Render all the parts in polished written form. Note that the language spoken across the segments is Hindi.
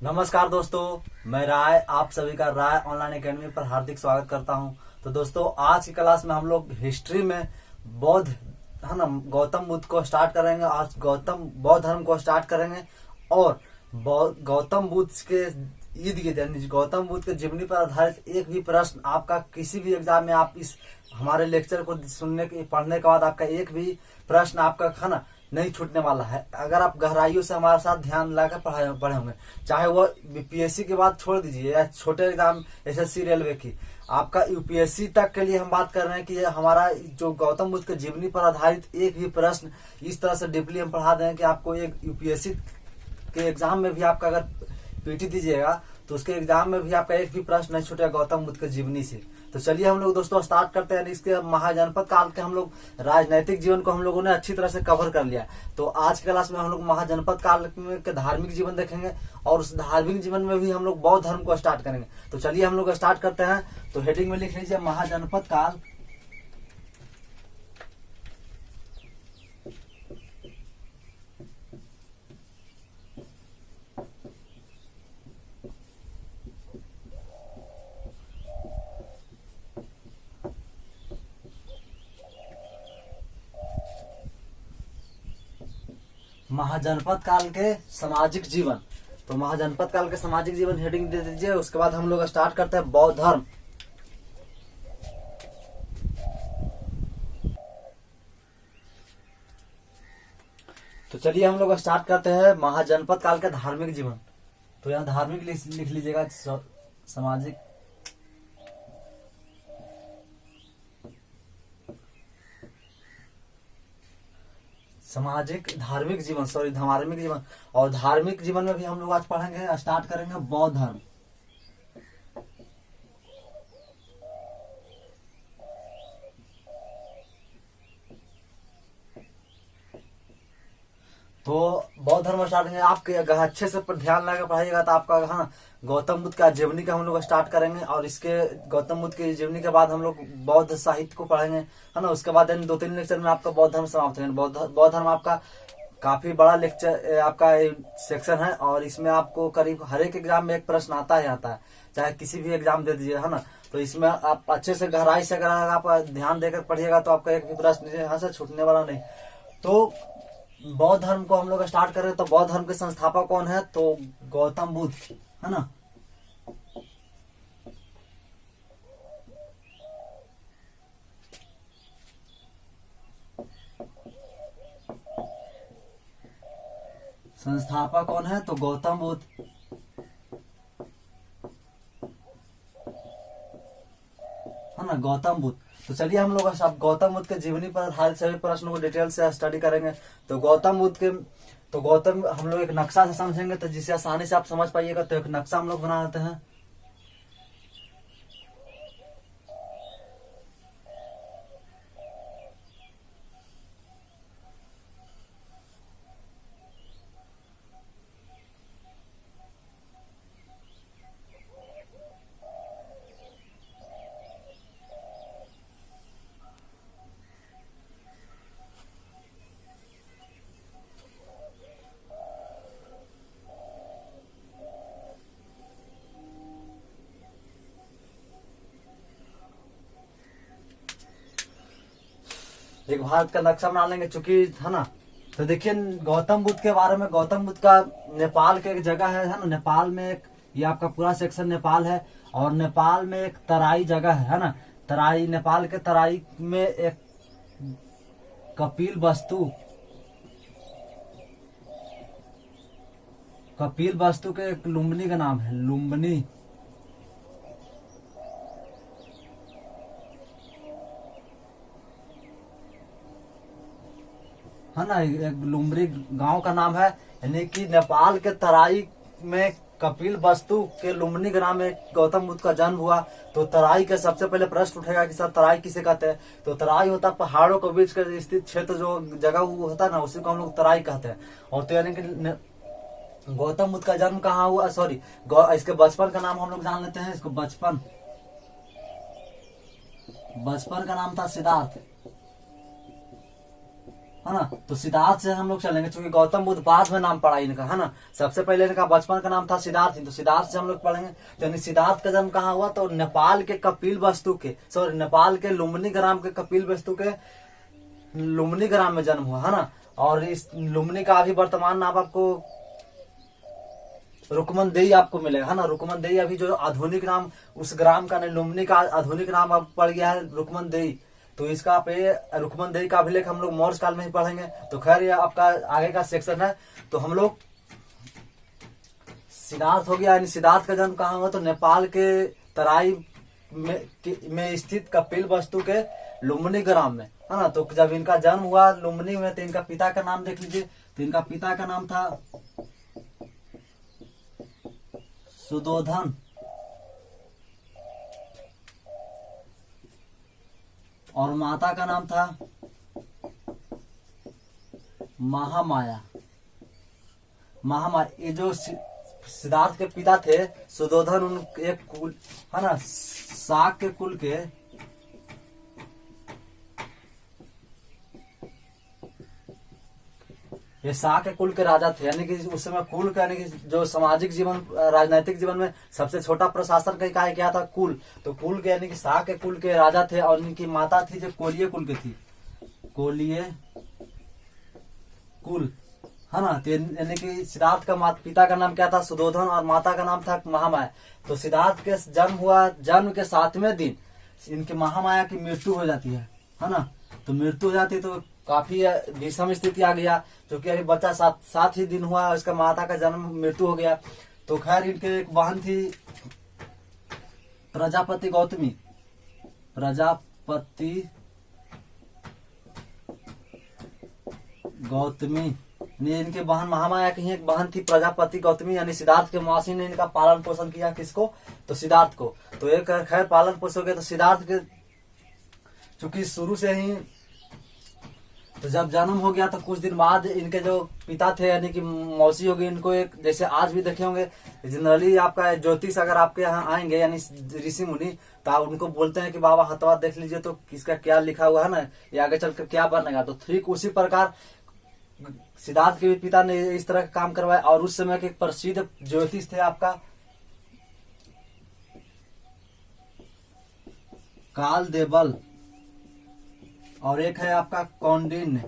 नमस्कार दोस्तों, मैं राय आप सभी का राय ऑनलाइन एकेडमी पर हार्दिक स्वागत करता हूं। तो दोस्तों, आज की क्लास में हम लोग हिस्ट्री में बौद्ध है ना गौतम बुद्ध को स्टार्ट करेंगे। आज गौतम बौद्ध धर्म को स्टार्ट करेंगे और गौतम बुद्ध के ईद के दिन गौतम बुद्ध के जीवनी पर आधारित एक भी प्रश्न आपका किसी भी एग्जाम में आप इस हमारे लेक्चर को सुनने के पढ़ने के बाद आपका एक भी प्रश्न आपका खाना नहीं छूटने वाला है। अगर आप गहराइयों से हमारे साथ ध्यान लगाकर पढ़े होंगे, चाहे वो बीपीएससी की बात छोड़ दीजिए या छोटे एग्जाम एसएससी रेलवे की, आपका यूपीएससी तक के लिए हम बात कर रहे हैं कि हमारा जो गौतम बुद्ध के जीवनी पर आधारित एक भी प्रश्न इस तरह से डीपली हम पढ़ा दें कि आपको एक यूपीएससी के एग्जाम में भी आपका अगर पीटी दीजिएगा तो उसके एग्जाम में भी आपका एक भी प्रश्न नहीं छूटेगा गौतम बुद्ध के जीवनी से। तो चलिए हम लोग दोस्तों स्टार्ट करते हैं। इसके महाजनपद काल के हम लोग राजनैतिक जीवन को हम लोगों ने अच्छी तरह से कवर कर लिया। तो आज की क्लास में हम लोग महाजनपद काल के धार्मिक जीवन देखेंगे और उस धार्मिक जीवन में भी हम लोग बौद्ध धर्म को स्टार्ट करेंगे। तो चलिए हम लोग स्टार्ट करते हैं। तो हेडिंग में लिख लीजिए महाजनपद काल। महाजनपद काल के सामाजिक जीवन। तो महाजनपद काल के सामाजिक जीवन हेडिंग दे दीजिए। उसके बाद हम लोग स्टार्ट करते हैं बौद्ध धर्म। तो चलिए हम लोग स्टार्ट करते हैं महाजनपद काल के धार्मिक जीवन। तो यहाँ धार्मिक लिख लीजिएगा, सामाजिक धार्मिक जीवन धार्मिक जीवन। और धार्मिक जीवन में भी हम लोग आज पढ़ेंगे, स्टार्ट करेंगे बौद्ध धर्म। तो बौद्ध धर्म स्टार्ट करेंगे। आपके अगर अच्छे से पर ध्यान लगा पढ़ाइएगा तो आपका गौतम बुद्ध का जीवनी का हम लोग स्टार्ट करेंगे और इसके गौतम बुद्ध की जीवनी के बाद हम लोग बौद्ध साहित्य को पढ़ेंगे, है ना। उसके बाद 2-3 लेक्चर में आपका बौद्ध धर्म समाप्त होगा। बौद्ध धर्म आपका काफी बड़ा लेक्चर आपका सेक्शन है और इसमें आपको करीब हर एक एग्जाम में एक प्रश्न आता है, चाहे किसी भी एग्जाम दे दीजिए, है ना। तो इसमें आप अच्छे से गहराई से अगर आप ध्यान देकर पढ़िएगा तो आपका एक भी प्रश्न यहाँ से छूटने वाला नहीं। तो बौद्ध धर्म को हम लोग स्टार्ट कर रहे हैं। तो बौद्ध धर्म के संस्थापक कौन है? तो गौतम बुद्ध, है ना। संस्थापक कौन है? तो गौतम बुद्ध, है ना, गौतम बुद्ध। तो चलिए हम लोग अब गौतम बुद्ध के जीवनी पर आधारित सभी प्रश्नों को डिटेल से स्टडी करेंगे। तो गौतम हम लोग एक नक्शा से समझेंगे, तो जिसे आसानी से आप समझ पाइएगा। तो एक नक्शा हम लोग बना लेते हैं। एक भारत का नक्शा बना लेंगे, चूंकि है ना। तो देखिए गौतम बुद्ध के बारे में, गौतम बुद्ध का नेपाल के एक जगह है ना। नेपाल में एक, ये आपका पूरा सेक्शन नेपाल है और नेपाल में एक तराई जगह है ना। तराई, नेपाल के तराई में एक कपिल वस्तु के एक लुम्बिनी का नाम है, लुम्बिनी, है ना। एक लुम्बरी गांव का नाम है, यानी कि नेपाल के तराई में कपिल वस्तु के लुम्बिनी ग्राम में गौतम बुद्ध का जन्म हुआ। तो तराई के सबसे पहले प्रश्न उठेगा कि सर तराई किसे कहते हैं? तो तराई होता है पहाड़ों के बीच के स्थित क्षेत्र, जो जगह होता है ना, उसी को हम लोग तराई कहते हैं। और तो यानी कि गौतम बुद्ध का जन्म कहाँ हुआ? इसके बचपन का नाम हम लोग जान लेते हैं। इसको बचपन का नाम था सिद्धार्थ। है ना। तो सिद्धार्थ से हम लोग चलेंगे, क्योंकि गौतम बुद्ध बाद में नाम पड़ा इनका, है ना। सबसे पहले इनका बचपन का नाम था सिद्धार्थ, तो सिद्धार्थ से हम लोग पढ़ेंगे। तो यानी सिद्धार्थ का जन्म कहाँ हुआ, तो नेपाल के कपिल वस्तु के, सॉरी नेपाल के लुम्बिनी ग्राम के कपिल वस्तु के लुम्बिनी ग्राम में जन्म हुआ, है ना। और इस लुम्बिनी का अभी वर्तमान नाम आपको रुकमनदेही आपको मिलेगा, है ना। रुकमनदेही अभी जो आधुनिक नाम उस ग्राम का नहीं, लुम्बिनी का आधुनिक नाम अब पड़ गया है रुकमनदेही। तो इसका पे रुकमनदेही का अभिलेख हम लोग मौर्य काल में ही पढ़ेंगे। तो खैर ये आपका आगे का सेक्शन है। तो हम लोग सिद्धार्थ हो गया, यानी सिद्धार्थ का जन्म कहाँ हुआ, तो नेपाल के तराई में स्थित कपिल वस्तु के लुम्बिनी ग्राम में, है ना। तो जब इनका जन्म हुआ लुम्बिनी में, तो इनका पिता का नाम देख लीजिए। तो इनका पिता का नाम था सुदोधन और माता का नाम था महामाया। ये जो सिद्धार्थ के पिता थे सुदोधन, उन एक कुल, है ना, शाक के कुल के ये शाक के कुल के राजा थे। यानी कि उस समय कुल का, यानी कि जो सामाजिक जीवन राजनीतिक जीवन में सबसे छोटा प्रशासन का इकाई क्या था, कुल। तो कुल के यानी कि शाक के कुल के राजा थे। और इनकी माता थी जो कोलीय कुल की थी, कोलीय कुल, है ना। तो यानी कि सिद्धार्थ का पिता का नाम क्या था, सुदोधन, और माता का नाम था महामाया। तो सिद्धार्थ के जन्म हुआ, जन्म के 7वें दिन इनकी महामाया की मृत्यु हो जाती है ना। तो मृत्यु हो जाती है तो काफी विषम स्थिति आ गया, क्योंकि अभी बच्चा 7 ही दिन हुआ, उसका माता का जन्म मृत्यु हो गया। तो खैर इनके एक बहन थी प्रजापति गौतमी ने, इनके बहन महामाया की ही एक बहन थी प्रजापति गौतमी, यानी सिद्धार्थ के मौसी ने इनका पालन पोषण किया, किसको, तो सिद्धार्थ को। तो एक खैर पालन पोषण किया। तो सिद्धार्थ के चूंकि शुरू से ही, तो जब जन्म हो गया तो कुछ दिन बाद इनके जो पिता थे यानी कि मौसी होगी, इनको एक, जैसे आज भी देखे होंगे जनरली आपका ज्योतिष अगर आपके यहाँ आएंगे यानी ऋषि मुनि, तो आप उनको बोलते हैं कि बाबा हथवा देख लीजिए तो किसका क्या लिखा हुआ है ना, ये आगे चलकर क्या बनेगा। तो ठीक उसी प्रकार सिद्धार्थ के पिता ने इस तरह का काम करवाया। और उस समय के प्रसिद्ध ज्योतिष थे आपका काल देवल, और एक है आपका कौंडिन्य।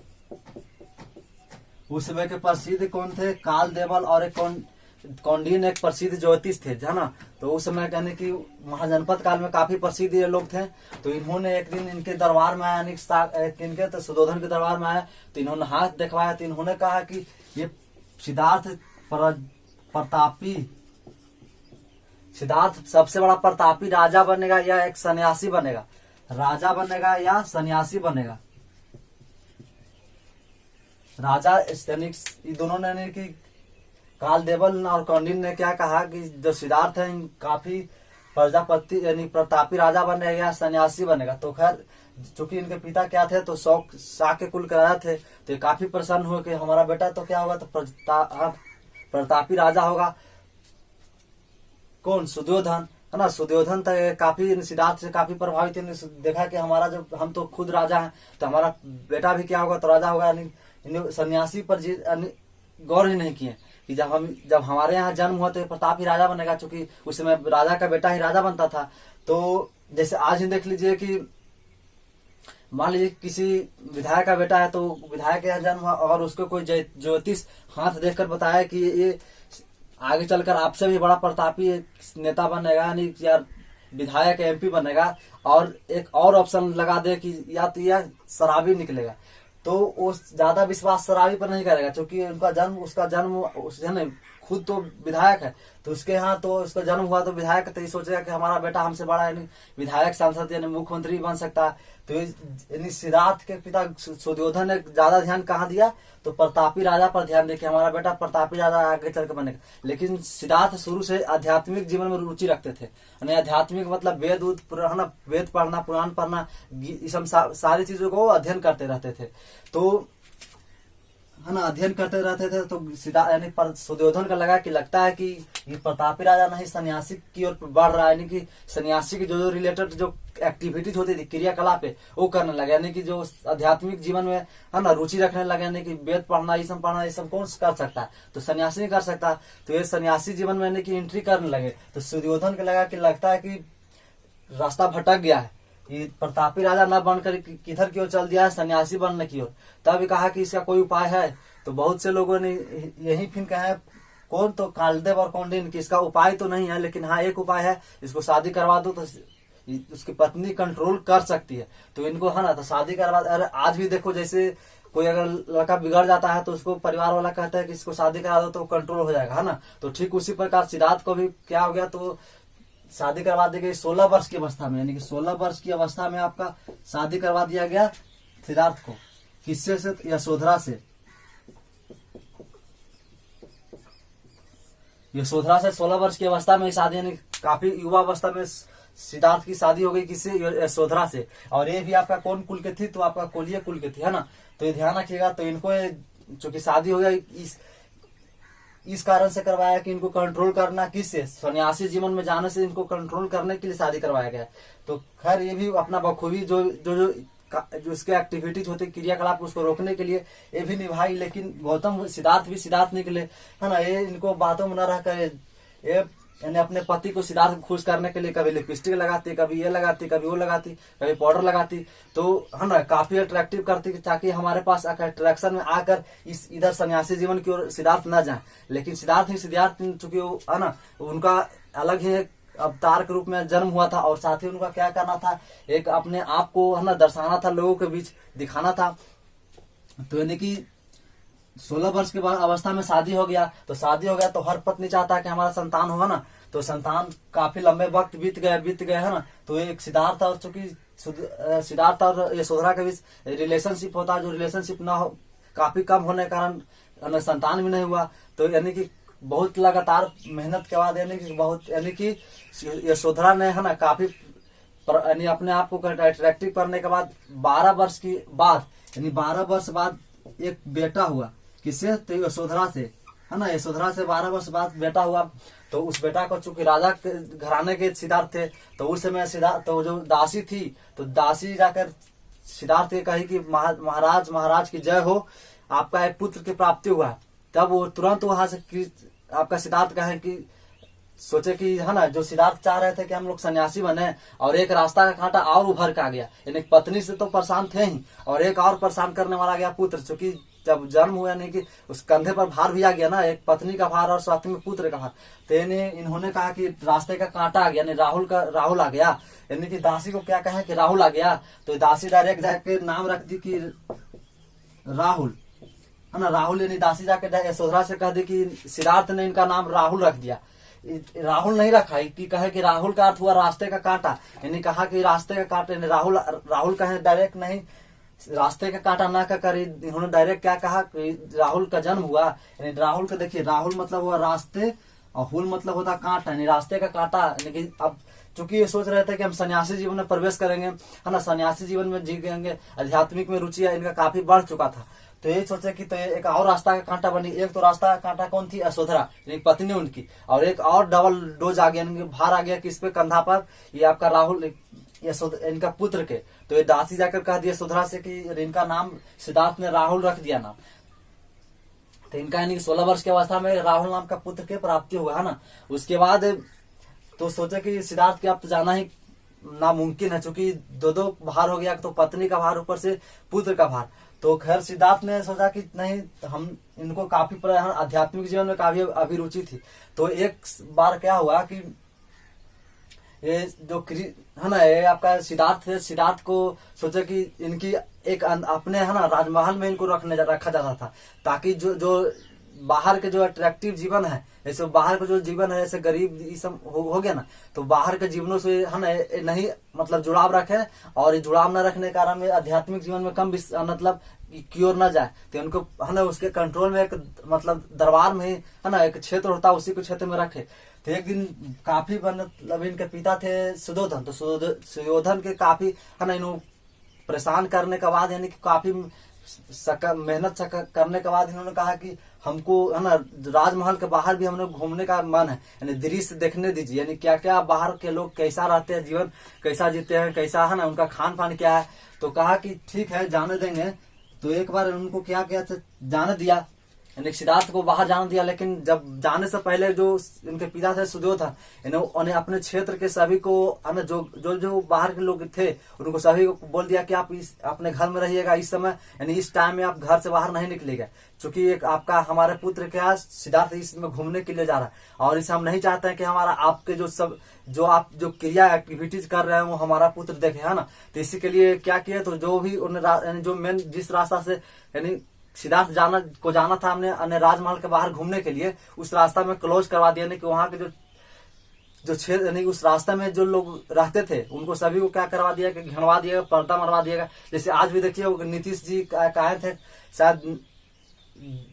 उस समय के प्रसिद्ध कौन थे, काल देवल, और एक कौंडिन्य एक प्रसिद्ध ज्योतिष थे, है ना। तो उस समय यानी कि महाजनपद काल में काफी प्रसिद्ध ये लोग थे। तो इन्होंने एक दिन इनके दरबार में आया, इनके तो सुदोधन के दरबार में आया, तो इन्होंने हाथ दिखवाया। तो इन्होंने कहा कि ये सिद्धार्थ सबसे बड़ा प्रतापी राजा बनेगा या एक सन्यासी बनेगा, राजा बनेगा या सन्यासी बनेगा। राजा दोनों ने, यानी कि काल देवल और कौंडिन्य ने क्या कहा कि जो सिद्धार्थ है काफी प्रजापति यानी प्रतापी राजा बनेगा या सन्यासी बनेगा। तो खैर चूंकि इनके पिता क्या थे, तो शाक के कुल के राजा थे, तो काफी प्रसन्न हुए कि हमारा बेटा तो क्या होगा, तो प्रतापी राजा होगा। कौन, सुदोधन, है ना। सुदोधन तक काफी सिद्धार्थ से काफी प्रभावित है, देखा कि हमारा जो, हम तो खुद राजा हैं, तो हमारा बेटा भी क्या होगा, तो राजा होगा। यानी सन्यासी पर गौर ही नहीं किए कि जब हमारे यहाँ जन्म हुआ तो प्रतापी राजा बनेगा, चूंकि उस समय राजा का बेटा ही राजा बनता था। तो जैसे आज ही देख लीजिए कि मान लीजिए किसी विधायक का बेटा है, तो विधायक का जन्म हुआ और उसको कोई ज्योतिष हाथ देखकर बताया कि ये आगे चलकर आपसे भी बड़ा प्रतापी नेता बनेगा, यानी यार विधायक MP बनेगा, और एक और ऑप्शन लगा दे कि या तो यह शराबी निकलेगा, तो वो ज्यादा विश्वास शराबी पर नहीं करेगा, क्योंकि उसका जन्म उसने खुद तो विधायक है, तो उसके यहाँ तो उसका जन्म हुआ तो विधायक, तो ये सोचेगा कि हमारा बेटा हमसे बड़ा यानी विधायक, सांसद यानी मुख्यमंत्री बन सकता है। तो यानी सिद्धार्थ के पिता सुदोधन ने ज्यादा ध्यान कहाँ दिया, तो प्रतापी राजा पर ध्यान दे कि हमारा बेटा प्रतापी राजा आगे चल के बनेगा। लेकिन सिद्धार्थ शुरू से आध्यात्मिक जीवन में रुचि रखते थे, यानी आध्यात्मिक मतलब वेद पढ़ना, पुराण पढ़ना, सारी चीजों को अध्ययन करते रहते थे। तो है ना अध्ययन करते रहते थे, तो यानी सुयोधन का लगा कि लगता है कि ये प्रतापी राजा नहीं सन्यासी की ओर बढ़ रहा है, यानी कि सन्यासी की जो रिलेटेड जो एक्टिविटीज होती थी, क्रियाकलाप है, वो करने लगे, यानी कि जो आध्यात्मिक जीवन में है ना रुचि रखने लगे, यानी कि वेद पढ़ना ये सब कौन कर सकता है, तो सन्यासी नहीं कर सकता, तो ये सन्यासी जीवन में यानी कि एंट्री करने लगे। तो सुयोधन को लगा कि लगता है कि रास्ता भटक गया है, ये प्रतापी राजा न बनकर किधर की ओर चल दिया है, सन्यासी बनने की ओर। तब कहा कि इसका कोई उपाय है, तो बहुत से लोगों ने यही फिर कहा कौन, तो कालदेव और कौंडिन्य कि इसका उपाय तो नहीं है, लेकिन हाँ एक उपाय है, इसको शादी करवा दो तो उसकी पत्नी कंट्रोल कर सकती है। तो इनको है ना तो शादी करवा। अरे आज भी देखो, जैसे कोई अगर लड़का बिगड़ जाता है तो उसको परिवार वाला कहता है कि इसको शादी करा दो तो कंट्रोल हो जाएगा, है ना। तो ठीक उसी प्रकार सिद्धार्थ को भी क्या हो गया, तो शादी करवा दी गई 16 वर्ष की अवस्था में, यानी कि 16 वर्ष की अवस्था में आपका शादी करवा दिया गया सिद्धार्थ को। किससे से? यशोधरा से। यशोधरा से 16 वर्ष की अवस्था में शादी, यानी काफी युवा अवस्था में सिद्धार्थ की शादी हो गई। किससे? यशोधरा से। और ये भी आपका कौन कुल के थी, तो आपका कोलिय कुल के थी, है ना। तो ये ध्यान रखिएगा। तो इनको चूंकि शादी हो गई इस कारण से करवाया कि इनको कंट्रोल करना, किससे? सन्यासी जीवन में जाने से इनको कंट्रोल करने के लिए शादी करवाया गया। तो खैर ये भी अपना बखूबी जो इसके एक्टिविटीज होती क्रियाकलाप उसको रोकने के लिए ये भी निभाई। लेकिन गौतम सिद्धार्थ निकले, है ना। ये इनको बातों में न रह कर ये यानी अपने पति को सिद्धार्थ खुश करने के लिए कभी लिपस्टिक लगाती, कभी ये लगाती, कभी वो लगाती, कभी पाउडर लगाती, तो है ना काफी अट्रैक्टिव करती ताकि हमारे पास अट्रैक्शन में आकर इस इधर सन्यासी जीवन की ओर सिद्धार्थ न जाए। लेकिन सिद्धार्थ चूंकि है ना उनका अलग ही अवतार के रूप में जन्म हुआ था, और साथ ही उनका क्या करना था, एक अपने आप को है ना दर्शाना था, लोगों के बीच दिखाना था। तो यानी कि 16 वर्ष के बाद अवस्था में शादी हो गया। तो शादी हो गया तो हर पत्नी चाहता है कि हमारा संतान हो, है ना। तो संतान काफी लंबे वक्त बीत गए, है ना। तो एक सिद्धार्थ और चूंकि सिद्धार्थ और यशोधरा के बीच रिलेशनशिप होता है, जो रिलेशनशिप ना हो काफी कम होने के कारण संतान भी नहीं हुआ। तो यानी कि बहुत लगातार मेहनत के बाद यानी कि यशोधरा ने है ना काफी यानी अपने आप को अट्रैक्टिव करने के बाद 12 वर्ष की बाद यानी 12 वर्ष बाद एक बेटा हुआ। किससे? तो यशोधरा से, है ना। यशोधरा से 12 वर्ष बाद बेटा हुआ। तो उस बेटा को चूंकि राजा के घराने के सिद्धार्थ थे, तो उस समय सिद्धार्थ तो जो दासी थी, तो दासी जाकर सिद्धार्थ के कही कि महाराज की जय हो, आपका एक पुत्र की प्राप्ति हुआ। तब वो तुरंत वहां से आपका सिद्धार्थ कहे कि सोचे कि है ना जो सिद्धार्थ चाह रहे थे कि हम लोग सन्यासी बने, और एक रास्ता का कांटा और उभर के आ गया। यानी पत्नी से तो परेशान थे ही, और एक और परेशान करने वाला गया पुत्र। चूंकि जब जन्म हुआ नहीं कि उस कंधे पर भार भी आ गया ना, एक पत्नी का भार और साथ में पुत्र का भार। तो इन्होंने कहा कि रास्ते का कांटा आ गया, यानी राहुल आ गया। यानी कि दासी को क्या कहा कि राहुल आ गया। तो दासी डायरेक्ट जाके नाम रख दी कि राहुल, है ना। राहुल यानी दासी जाके यशोधरा से कह दी कि सिद्धार्थ ने इनका नाम राहुल रख दिया। राहुल नहीं रखा कि कहे कि राहुल का अर्थ हुआ रास्ते का कांटा, यानी कहा कि रास्ते का कांटा, यानी राहुल कहे डायरेक्ट नहीं, रास्ते का कांटा ना कर इन्होंने डायरेक्ट क्या कहा कि राहुल का जन्म हुआ। यानी राहुल का देखिए, राहुल मतलब हुआ रास्ते और हुल मतलब होता कांटा, यानी रास्ते का कांटा। यानी अब चूंकि ये सोच रहे थे कि हम सन्यासी जीवन में प्रवेश करेंगे, है ना, सन्यासी जीवन में जीएंगे, आध्यात्मिक में रुचि इनका काफी बढ़ चुका था। तो ये सोचे कि तो एक और रास्ता का कांटा बनी। एक तो रास्ता का कांटा कौन थी? यशोधरा, एक पत्नी उनकी, और एक और डबल डोज आ गया, भार आ गया किस पे? कंधा पर, ये आपका राहुल इनका पुत्र के। तो ये दासी जाकर कह दिया यशोधरा से कि इनका नाम सिद्धार्थ ने राहुल रख दिया नाम। तो इनका यानी 16 वर्ष की अवस्था में राहुल नाम का पुत्र के प्राप्ति हुआ, है ना। उसके बाद तो सोचे कि सिद्धार्थ के अब तो जाना ही नामुमकिन है, चूंकि दो भार हो गया, तो पत्नी का भार ऊपर से पुत्र का भार। तो खैर सिद्धार्थ ने सोचा कि नहीं, हम इनको काफी आध्यात्मिक जीवन में काफी अभिरुचि थी। तो एक बार क्या हुआ कि ये जो है ना ये आपका सिद्धार्थ को सोचा कि इनकी एक अपने है ना राजमहल में इनको रखा जाता था, ताकि जो बाहर के जो अट्रैक्टिव जीवन है, जैसे बाहर का जो जीवन है, जैसे गरीब ये सब हो गया ना, तो बाहर के जीवनों से है ना नहीं मतलब जुड़ाव रखे, और जुड़ाव न रखने के कारण में आध्यात्मिक जीवन में कम मतलब की ओर न जाए। तो उनको है ना उसके कंट्रोल में एक मतलब दरबार में है ना एक क्षेत्र होता है, उसी को क्षेत्र में रखे। तो एक दिन काफी मतलब इनके पिता थे सुयोधन, तो सुयोधन के काफी है ना इन्हों परेशान करने के बाद यानी कि काफी मेहनत करने के बाद इन्होंने कहा कि हमको है ना राजमहल के बाहर भी हमने घूमने का मन है, यानी दृश्य देखने दीजिए, यानी क्या क्या बाहर के लोग कैसा रहते हैं, जीवन कैसा जीते हैं, कैसा है ना उनका खान पान क्या है। तो कहा कि ठीक है जाने देंगे। तो एक बार उनको क्या किया जाने दिया, यानी सिद्धार्थ को बाहर जाने दिया। लेकिन जब जाने से पहले जो इनके पिता थे सुयोधन, इन्होंने अपने क्षेत्र के सभी को जो जो जो बाहर के लोग थे उनको सभी को बोल दिया कि आप इस अपने घर में रहिएगा, इस समय यानी इस टाइम में आप घर से बाहर नहीं निकलेगा, क्योंकि एक आपका हमारे पुत्र क्या सिद्धार्थ इसमें घूमने के लिए जा रहा है और इसे हम नहीं चाहते हैं कि हमारा आपके जो आप जो क्रिया एक्टिविटीज कर रहे हैं वो हमारा पुत्र देखे, है ना। तो इसी के लिए क्या किया, तो जो भी उन्हें जो मेन जिस रास्ता से यानी सिद्धार्थ जाना था हमने राजमहल के बाहर घूमने के लिए, उस रास्ता में क्लोज करवा दिया, कि वहां के जो क्षेत्र यानी उस रास्ते में जो लोग रहते थे उनको सभी को क्या करवा दिया कि घिनवा दिएगा, पर्दा मरवा दिएगा। जैसे आज भी देखिए वो नीतीश जी कहे थे, शायद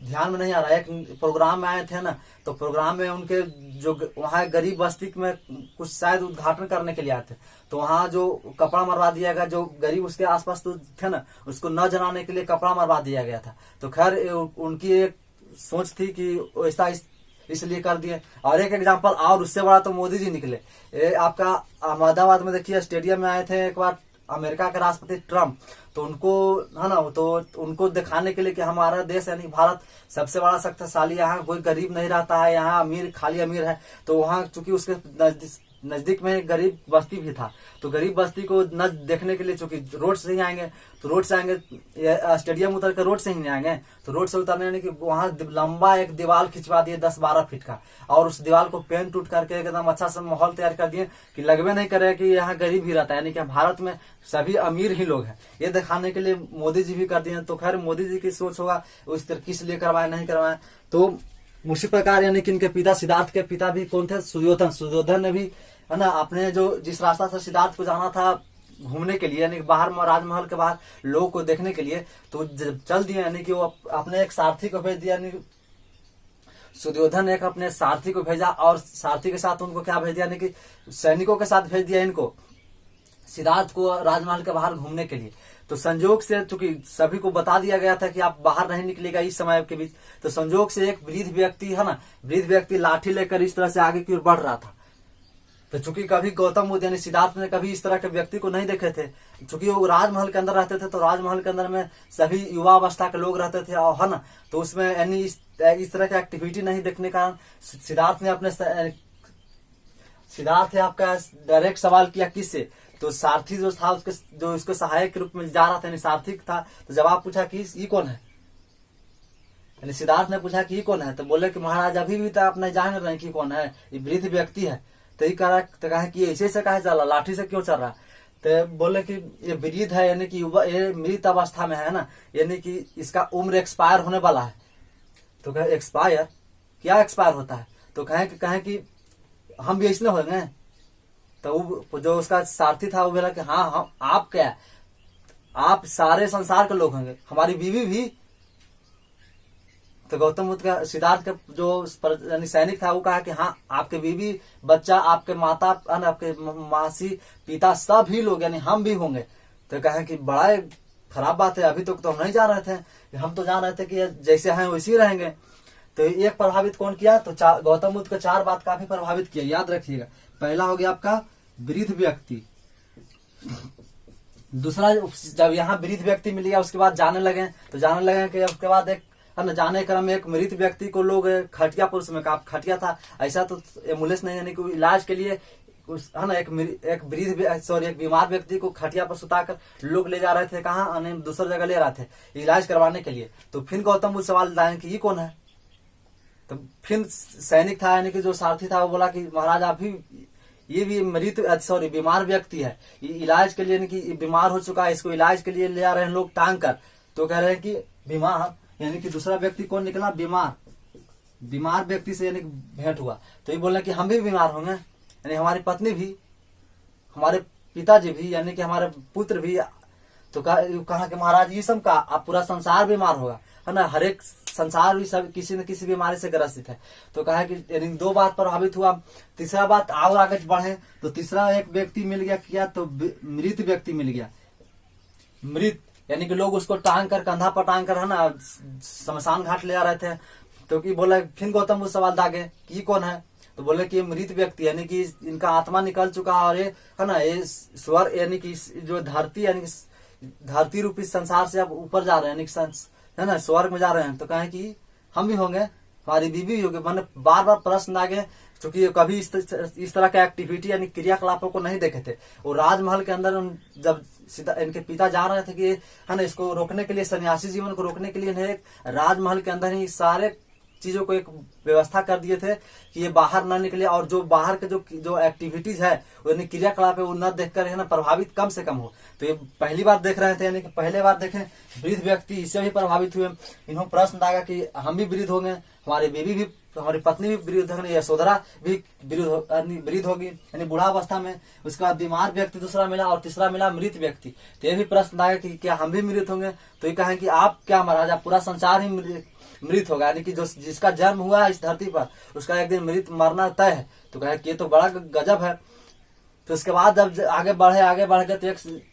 ध्यान में नहीं आ रहा है, एक प्रोग्राम में आए थे ना, तो प्रोग्राम में उनके जो वहाँ गरीब बस्ती में कुछ शायद उद्घाटन करने के लिए आए थे, तो वहाँ जो कपड़ा मरवा दिया गया, जो गरीब उसके आसपास तो थे ना उसको न जलाने के लिए कपड़ा मरवा दिया गया था। तो खैर उनकी एक सोच थी कि ऐसा इसलिए कर दिए। और एक एग्जाम्पल और उससे बड़ा तो मोदी जी निकले। आपका अहमदाबाद में देखिए स्टेडियम में आए थे एक बार अमेरिका के राष्ट्रपति ट्रम्प, तो उनको है ना तो उनको दिखाने के लिए कि हमारा देश यानी भारत सबसे बड़ा शक्तिशाली, यहाँ कोई गरीब नहीं रहता है, यहाँ अमीर खाली अमीर है। तो वहाँ चूंकि उसके नजदीक में गरीब बस्ती भी था, तो गरीब बस्ती को न देखने के लिए चूंकि रोड से ही आएंगे, तो रोड से आएंगे स्टेडियम उतर कर रोड से ही नहीं आएंगे, तो रोड से उतरने यानी कि वहां लंबा एक दीवार खिंचवा दिए 10-12 फीट का, और उस दीवार को पेंट टूट करके एकदम अच्छा सा माहौल तैयार कर दिए कि लगवे नहीं करे कि यहाँ गरीब ही रहता है, यानी कि भारत में सभी अमीर ही लोग हैं, ये दिखाने के लिए मोदी जी भी कर दिए। तो खैर मोदी जी की सोच होगा उस तरह किस लिए करवाए नहीं करवाए। तो उसी प्रकार यानी कि इनके पिता सिद्धार्थ के पिता भी कौन थे, सुयोधन ने भी है ना अपने जो जिस रास्ता से सिद्धार्थ को जाना था घूमने के लिए, यानी बाहर राजमहल के बाहर लोगों को देखने के लिए, तो चल दिया, यानी कि वो अपने एक सारथी को भेज दिया, यानी सुयोधन एक अपने सारथी को भेजा और सारथी के साथ उनको क्या भेज दिया, यानी कि सैनिकों के साथ भेज दिया इनको सिद्धार्थ को राजमहल के बाहर घूमने के लिए। तो संजोग से चूंकि सभी को बता दिया गया था कि आप बाहर नहीं निकलेगा इस समय के बीच, तो संजोग से एक वृद्ध व्यक्ति है ना, वृद्ध व्यक्ति लाठी लेकर इस तरह से आगे की ओर बढ़ रहा था। तो चूंकि कभी गौतम बुद्ध यानी सिद्धार्थ ने कभी इस तरह के व्यक्ति को नहीं देखे थे, चूंकि वो राजमहल के अंदर रहते थे, तो राजमहल के अंदर में सभी युवा अवस्था के लोग रहते थे और है ना, तो उसमें यानी इस तरह की एक्टिविटी नहीं देखने का सिद्धार्थ ने अपने सिद्धार्थ ने आपका डायरेक्ट सवाल किया किससे, तो सारथी जो था उसके जो इसको सहायक के रूप में जा रहा था, यानी सारथी था, तो जवाब पूछा कि ये कौन है, यानी सिद्धार्थ ने पूछा कि ये कौन है, तो बोले कि महाराज अभी भी तो आप नहीं जान रहे कि कौन है, ये वृद्ध व्यक्ति है। तो ये कहा कि ऐसे से कहा चल रहा, लाठी से क्यों चल रहा, तो बोले कि ये वृद्ध है, यानी कि युवा, ये मृत अवस्था में है ना, यानी कि इसका उम्र एक्सपायर होने वाला है। तो कहे एक्सपायर क्या एक्सपायर होता है, तो कहे कि हम भी ऐसे हो गए। तो जो उसका सारथी था वो बोला कि हाँ हम आप क्या, आप सारे संसार के लोग होंगे, हमारी बीवी भी। तो गौतम बुद्ध का सिद्धार्थ का जो यानी सैनिक था वो कहा कि हाँ आपके बीवी बच्चा आपके माता आपके मासी पिता सभी लोग यानी हम भी होंगे। तो कहे कि बड़ा खराब बात है, अभी तो हम नहीं जा रहे थे, हम तो जान रहे थे कि जैसे हैं वैसे ही रहेंगे। तो एक प्रभावित कौन किया, तो गौतम बुद्ध को 4 बात काफी प्रभावित किया, याद रखिएगा। पहला हो गया आपका वृद्ध व्यक्ति, दूसरा जब यहाँ वृद्ध व्यक्ति मिल गया उसके बाद जाने लगे, तो जाने लगे कि उसके बाद एक न जाने क्रम में एक मृत व्यक्ति को लोग खटिया पर, उसमें खटिया था, ऐसा तो एम्बुलेंस नहीं, यानी कि इलाज के लिए है ना एक बीमार व्यक्ति को खटिया पर सुताकर लोग ले जा रहे थे, कहाँ दूसरी जगह ले रहे थे इलाज करवाने के लिए। तो फिर गौतम बुद्ध सवाल लाए कि ये कौन है, तो फिर सैनिक था यानी कि जो सारथी था वो बोला कि महाराज आप भी ये भी बीमार व्यक्ति है, ये इलाज के लिए यानी कि बीमार हो चुका है, इसको इलाज के लिए ले आ रहे हैं लोग टांग कर। तो कह रहे हैं कि बीमार यानी कि दूसरा व्यक्ति कौन निकला, बीमार व्यक्ति से यानी भेंट हुआ। तो ये बोले कि हम भी बीमार होंगे, यानी हमारी पत्नी भी, हमारे पिताजी भी, यानी कि हमारे पुत्र भी। तो कहा कि महाराज ये सब का आप पूरा संसार बीमार होगा, है ना, हर एक संसार भी सब किसी न किसी बीमारी से ग्रसित है। तो कहा कि यानी 2 बात प्रभावित हुआ। तीसरा बात और आगे बढ़े तो तीसरा एक व्यक्ति मिल गया, किया तो मृत व्यक्ति मिल गया, मृत यानी कि लोग उसको टांग कर, कंधा पर टांग कर, है ना, शमशान घाट ले आ रहे थे। तो कि बोला, फिर गौतम बुद्ध सवाल दागे कि ये कौन है? तो बोले कि ये मृत व्यक्ति, यानी कि इनका आत्मा निकल चुका है और ये, है ना, ये स्वर यानी कि जो धरती, यानी कि धरती रूपी संसार से अब ऊपर जा रहे हैं, यानी कि है ना, स्वर्ग में जा रहे हैं। तो कहें कि हम भी होंगे, हमारी बीवी भी होगी। मैंने बार बार प्रश्न आगे, क्योंकि कभी इस तरह का एक्टिविटी यानी क्रियाकलापों को नहीं देखे थे। और राजमहल के अंदर जब इनके पिता जा रहे थे कि, है ना, इसको रोकने के लिए, सन्यासी जीवन को रोकने के लिए, इन्हें राजमहल के अंदर ही सारे चीजों को एक व्यवस्था कर दिए थे कि ये बाहर ना निकले, और जो बाहर के जो एक्टिविटीज है, यानी क्रियाकलाप है, वो न देखकर, है ना, प्रभावित कम से कम हो। तो ये पहली बार देख रहे थे, यानी कि पहले बार देखें वृद्ध व्यक्ति, इससे भी प्रभावित हुए। इन्होंने प्रश्न दागा कि हम भी वृद्ध होंगे, हमारी बीवी भी, हमारी पत्नी भी वृद्ध होगी, यशोधरा भी वृद्ध होगी, यानी बुढ़ावस्था में। उसके बाद बीमार व्यक्ति दूसरा मिला, और तीसरा मिला मृत व्यक्ति। तो ये भी प्रश्न दागा कि क्या हम भी मृत होंगे? तो ये कहें कि आप क्या महाराज, आप पूरा संसार ही मृत होगा, यानी कि जो जिसका जन्म हुआ है इस धरती पर, उसका एक दिन मृत मरना तय है। तो कहे कि ये तो बड़ा गजब है। तो उसके बाद जब आगे बढ़ गए, तो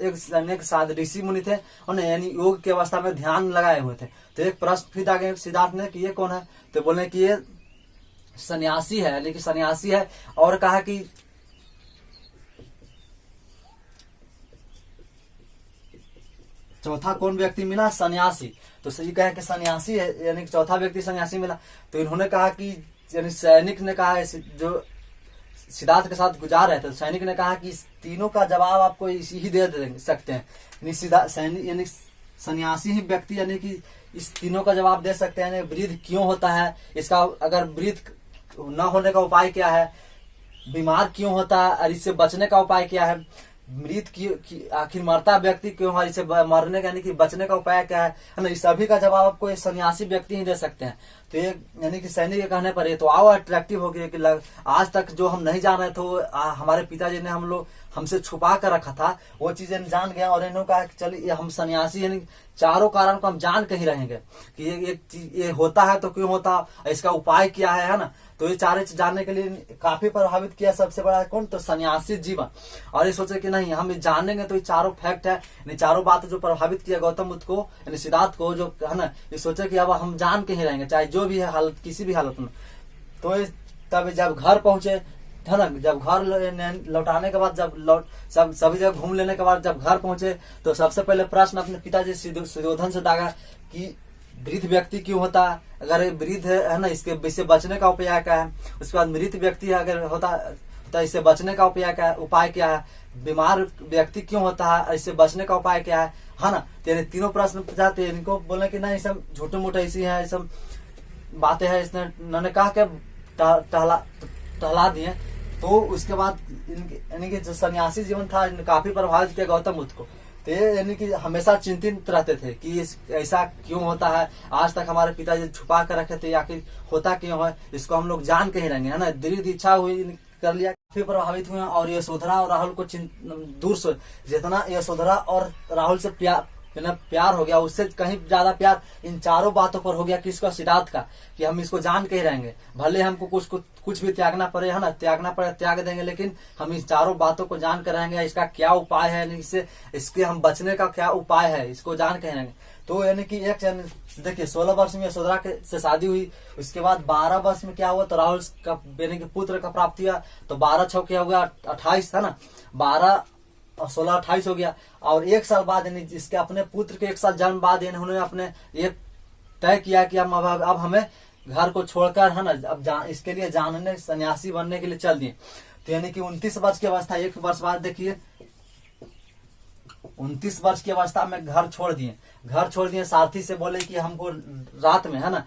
एक साध ऋषि मुनि थे, उन्हें यानी योग की अवस्था में ध्यान लगाए हुए थे। तो एक प्रश्न फिर आगे सिद्धार्थ ने कि ये कौन है? तो बोले कि ये सन्यासी है, यानी कि सन्यासी है। और कहा कि चौथा कौन व्यक्ति मिला? सन्यासी। तो सही कहे कि सन्यासी है, यानी कि चौथा व्यक्ति सन्यासी मिला। तो इन्होंने कहा कि, यानी सैनिक ने कहा, जो सिद्धार्थ के साथ गुजार रहे थे, सैनिक ने कहा कि इस तीनों का जवाब आपको इसी ही दे सकते हैं, यानी सन्यासी ही व्यक्ति, यानी कि इस तीनों का जवाब दे सकते हैं। वृद्ध क्यों होता है, इसका अगर वृद्ध न होने का उपाय क्या है, बीमार क्यों होता है और इससे बचने का उपाय क्या है, मृत की आखिर मरता व्यक्ति क्यों है, इससे मरने का यानी कि बचने का उपाय क्या है ना, इस सभी का जवाब आपको एक सन्यासी व्यक्ति ही दे सकते हैं। तो ये यानी कि सैनिक के कहने पर ये तो आओ अट्रैक्टिव हो गया कि आज तक जो हम नहीं जान रहे थे, हमारे पिताजी ने हमसे छुपा कर रखा था, वो चीजें जान गया। और इन्होंने कहा कि चलिए हम सन्यासी, यानी चारों कारण को हम जान के ही रहेंगे कि ये होता है तो क्यों होता, इसका उपाय क्या है ना। तो ये चारे जानने के लिए काफी प्रभावित किया। सबसे बड़ा कौन? तो सन्यासी जीवन। और ये सोचे कि नहीं, हम जानेंगे तो ये चारों फैक्ट है, चारों बातें जो प्रभावित किया गौतम बुद्ध को, यानी सिद्धार्थ को, जो है ना, ये सोचे कि अब हम जान के ही रहेंगे, चाहे जो भी है हालत, किसी भी हालत में। तो तब जब घर पहुंचे, है ना, जब घर लौटाने के बाद, सभी जगह घूम लेने के बाद जब घर पहुंचे, तो सबसे पहले प्रश्न अपने पिताजी सुयोधन से दागा कि वृद्ध व्यक्ति क्यों होता है, अगर ये वृद्ध है ना, इससे बचने का उपाय क्या है। उसके बाद मृत व्यक्ति अगर होता तो इससे बचने का उपाय क्या है, बीमार व्यक्ति क्यों होता है, इससे बचने का उपाय क्या है ना। तो तीनों प्रश्न पूछाते हैं। इनको बोले कि नहीं, सब छोटे मोटे ऐसी है, सब बातें हैं, इसने उन्होंने कहा कि टहला दिए। तो उसके बाद यानी कि जो सन्यासी जीवन था, काफी प्रभावित किया गौतम बुद्ध को। तो यानी कि हमेशा चिंतित रहते थे कि ऐसा क्यों होता है, आज तक हमारे पिताजी छुपा कर रखे थे, आखिर होता क्यों है, इसको हम लोग जान के ही रहेंगे, है ना। दृढ़ इच्छा हुई, कर लिया, फिर प्रभावित हुए। और यशोधरा और राहुल को दूर से, जितना यशोधरा और राहुल से प्यार हो गया, उससे कहीं ज्यादा प्यार इन चारों बातों पर हो गया। किसका? सिद्धार्थ का, कि हम इसको जान के ही रहेंगे, भले हमको कुछ भी त्यागना पड़े, है ना, त्यागना पड़े त्याग देंगे, लेकिन हम इस चारों बातों को जान कर रहेंगे। इसका क्या उपाय है, इसके हम बचने का क्या उपाय है, इसको जान के रहेंगे। तो यानी कि देखिए 16 वर्ष में यशोधरा से शादी हुई। उसके बाद 12 वर्ष में क्या हुआ, तो राहुल का यानी कि पुत्र का प्राप्ति हुआ। तो 12 6 क्या हो गया, 28, है ना, 12 और 16 28 हो गया। और 1 साल बाद, यानी इसके अपने पुत्र के 1 साल जन्म बाद, इन्होंने अपने ये तय किया कि हम अब हमें घर को छोड़कर, है ना, अब इसके लिए जानने, सन्यासी बनने के लिए चल दिए। तो यानी कि 29 वर्ष की अवस्था, 1 वर्ष बाद देखिए 29 वर्ष की अवस्था में घर छोड़ दिए। सारथी से बोले कि हमको रात में, है ना,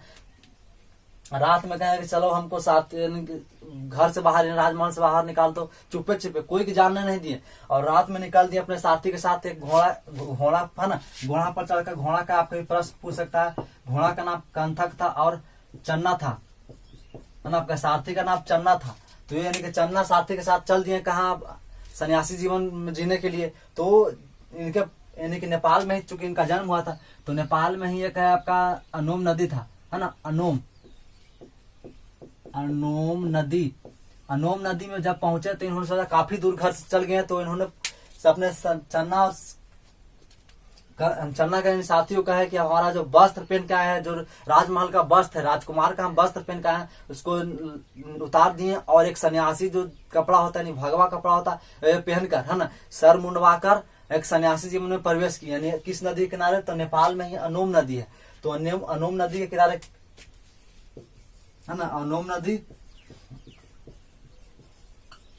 रात में कहे कि चलो हमको साथ घर से बाहर, राजमहल से बाहर निकाल दो, चुपे कोई की जानने नहीं दिए। और रात में निकाल दिए अपने साथी के साथ। एक घोड़ा है ना, घोड़ा पर चढ़कर, घोड़ा का आपका प्रश्न पूछ सकता है, घोड़ा का नाम कंथक था और चन्ना था, है ना, आपका सारथी का नाम चन्ना था। तो यानी कि चन्ना सारथी के साथ चल दिए कहाँ, सन्यासी जीवन जीने के लिए। तो इनके यानी कि नेपाल में ही, चूंकि इनका जन्म हुआ था, तो नेपाल में ही एक है आपका अनोम नदी था, है ना, अनोम नदी में जब पहुंचे तो इन्होंने सोचा, काफी दूर घर से चल गए, तो इन्होंने अपने चन्ना और चलना का यानी साथियों का है कि हमारा जो वस्त्र पहन के आए हैं, जो राजमहल का वस्त्र है, राजकुमार का हम वस्त्र पहन के आए हैं, उसको उतार दिए और एक सन्यासी जो कपड़ा होता है, नहीं भगवा कपड़ा होता है, पहनकर है ना, सर मुंडवा कर एक सन्यासी जीवन में प्रवेश किया। यानी किस नदी के किनारे? तो नेपाल में ही अनोम नदी है, तो अनोम नदी के किनारे है ना,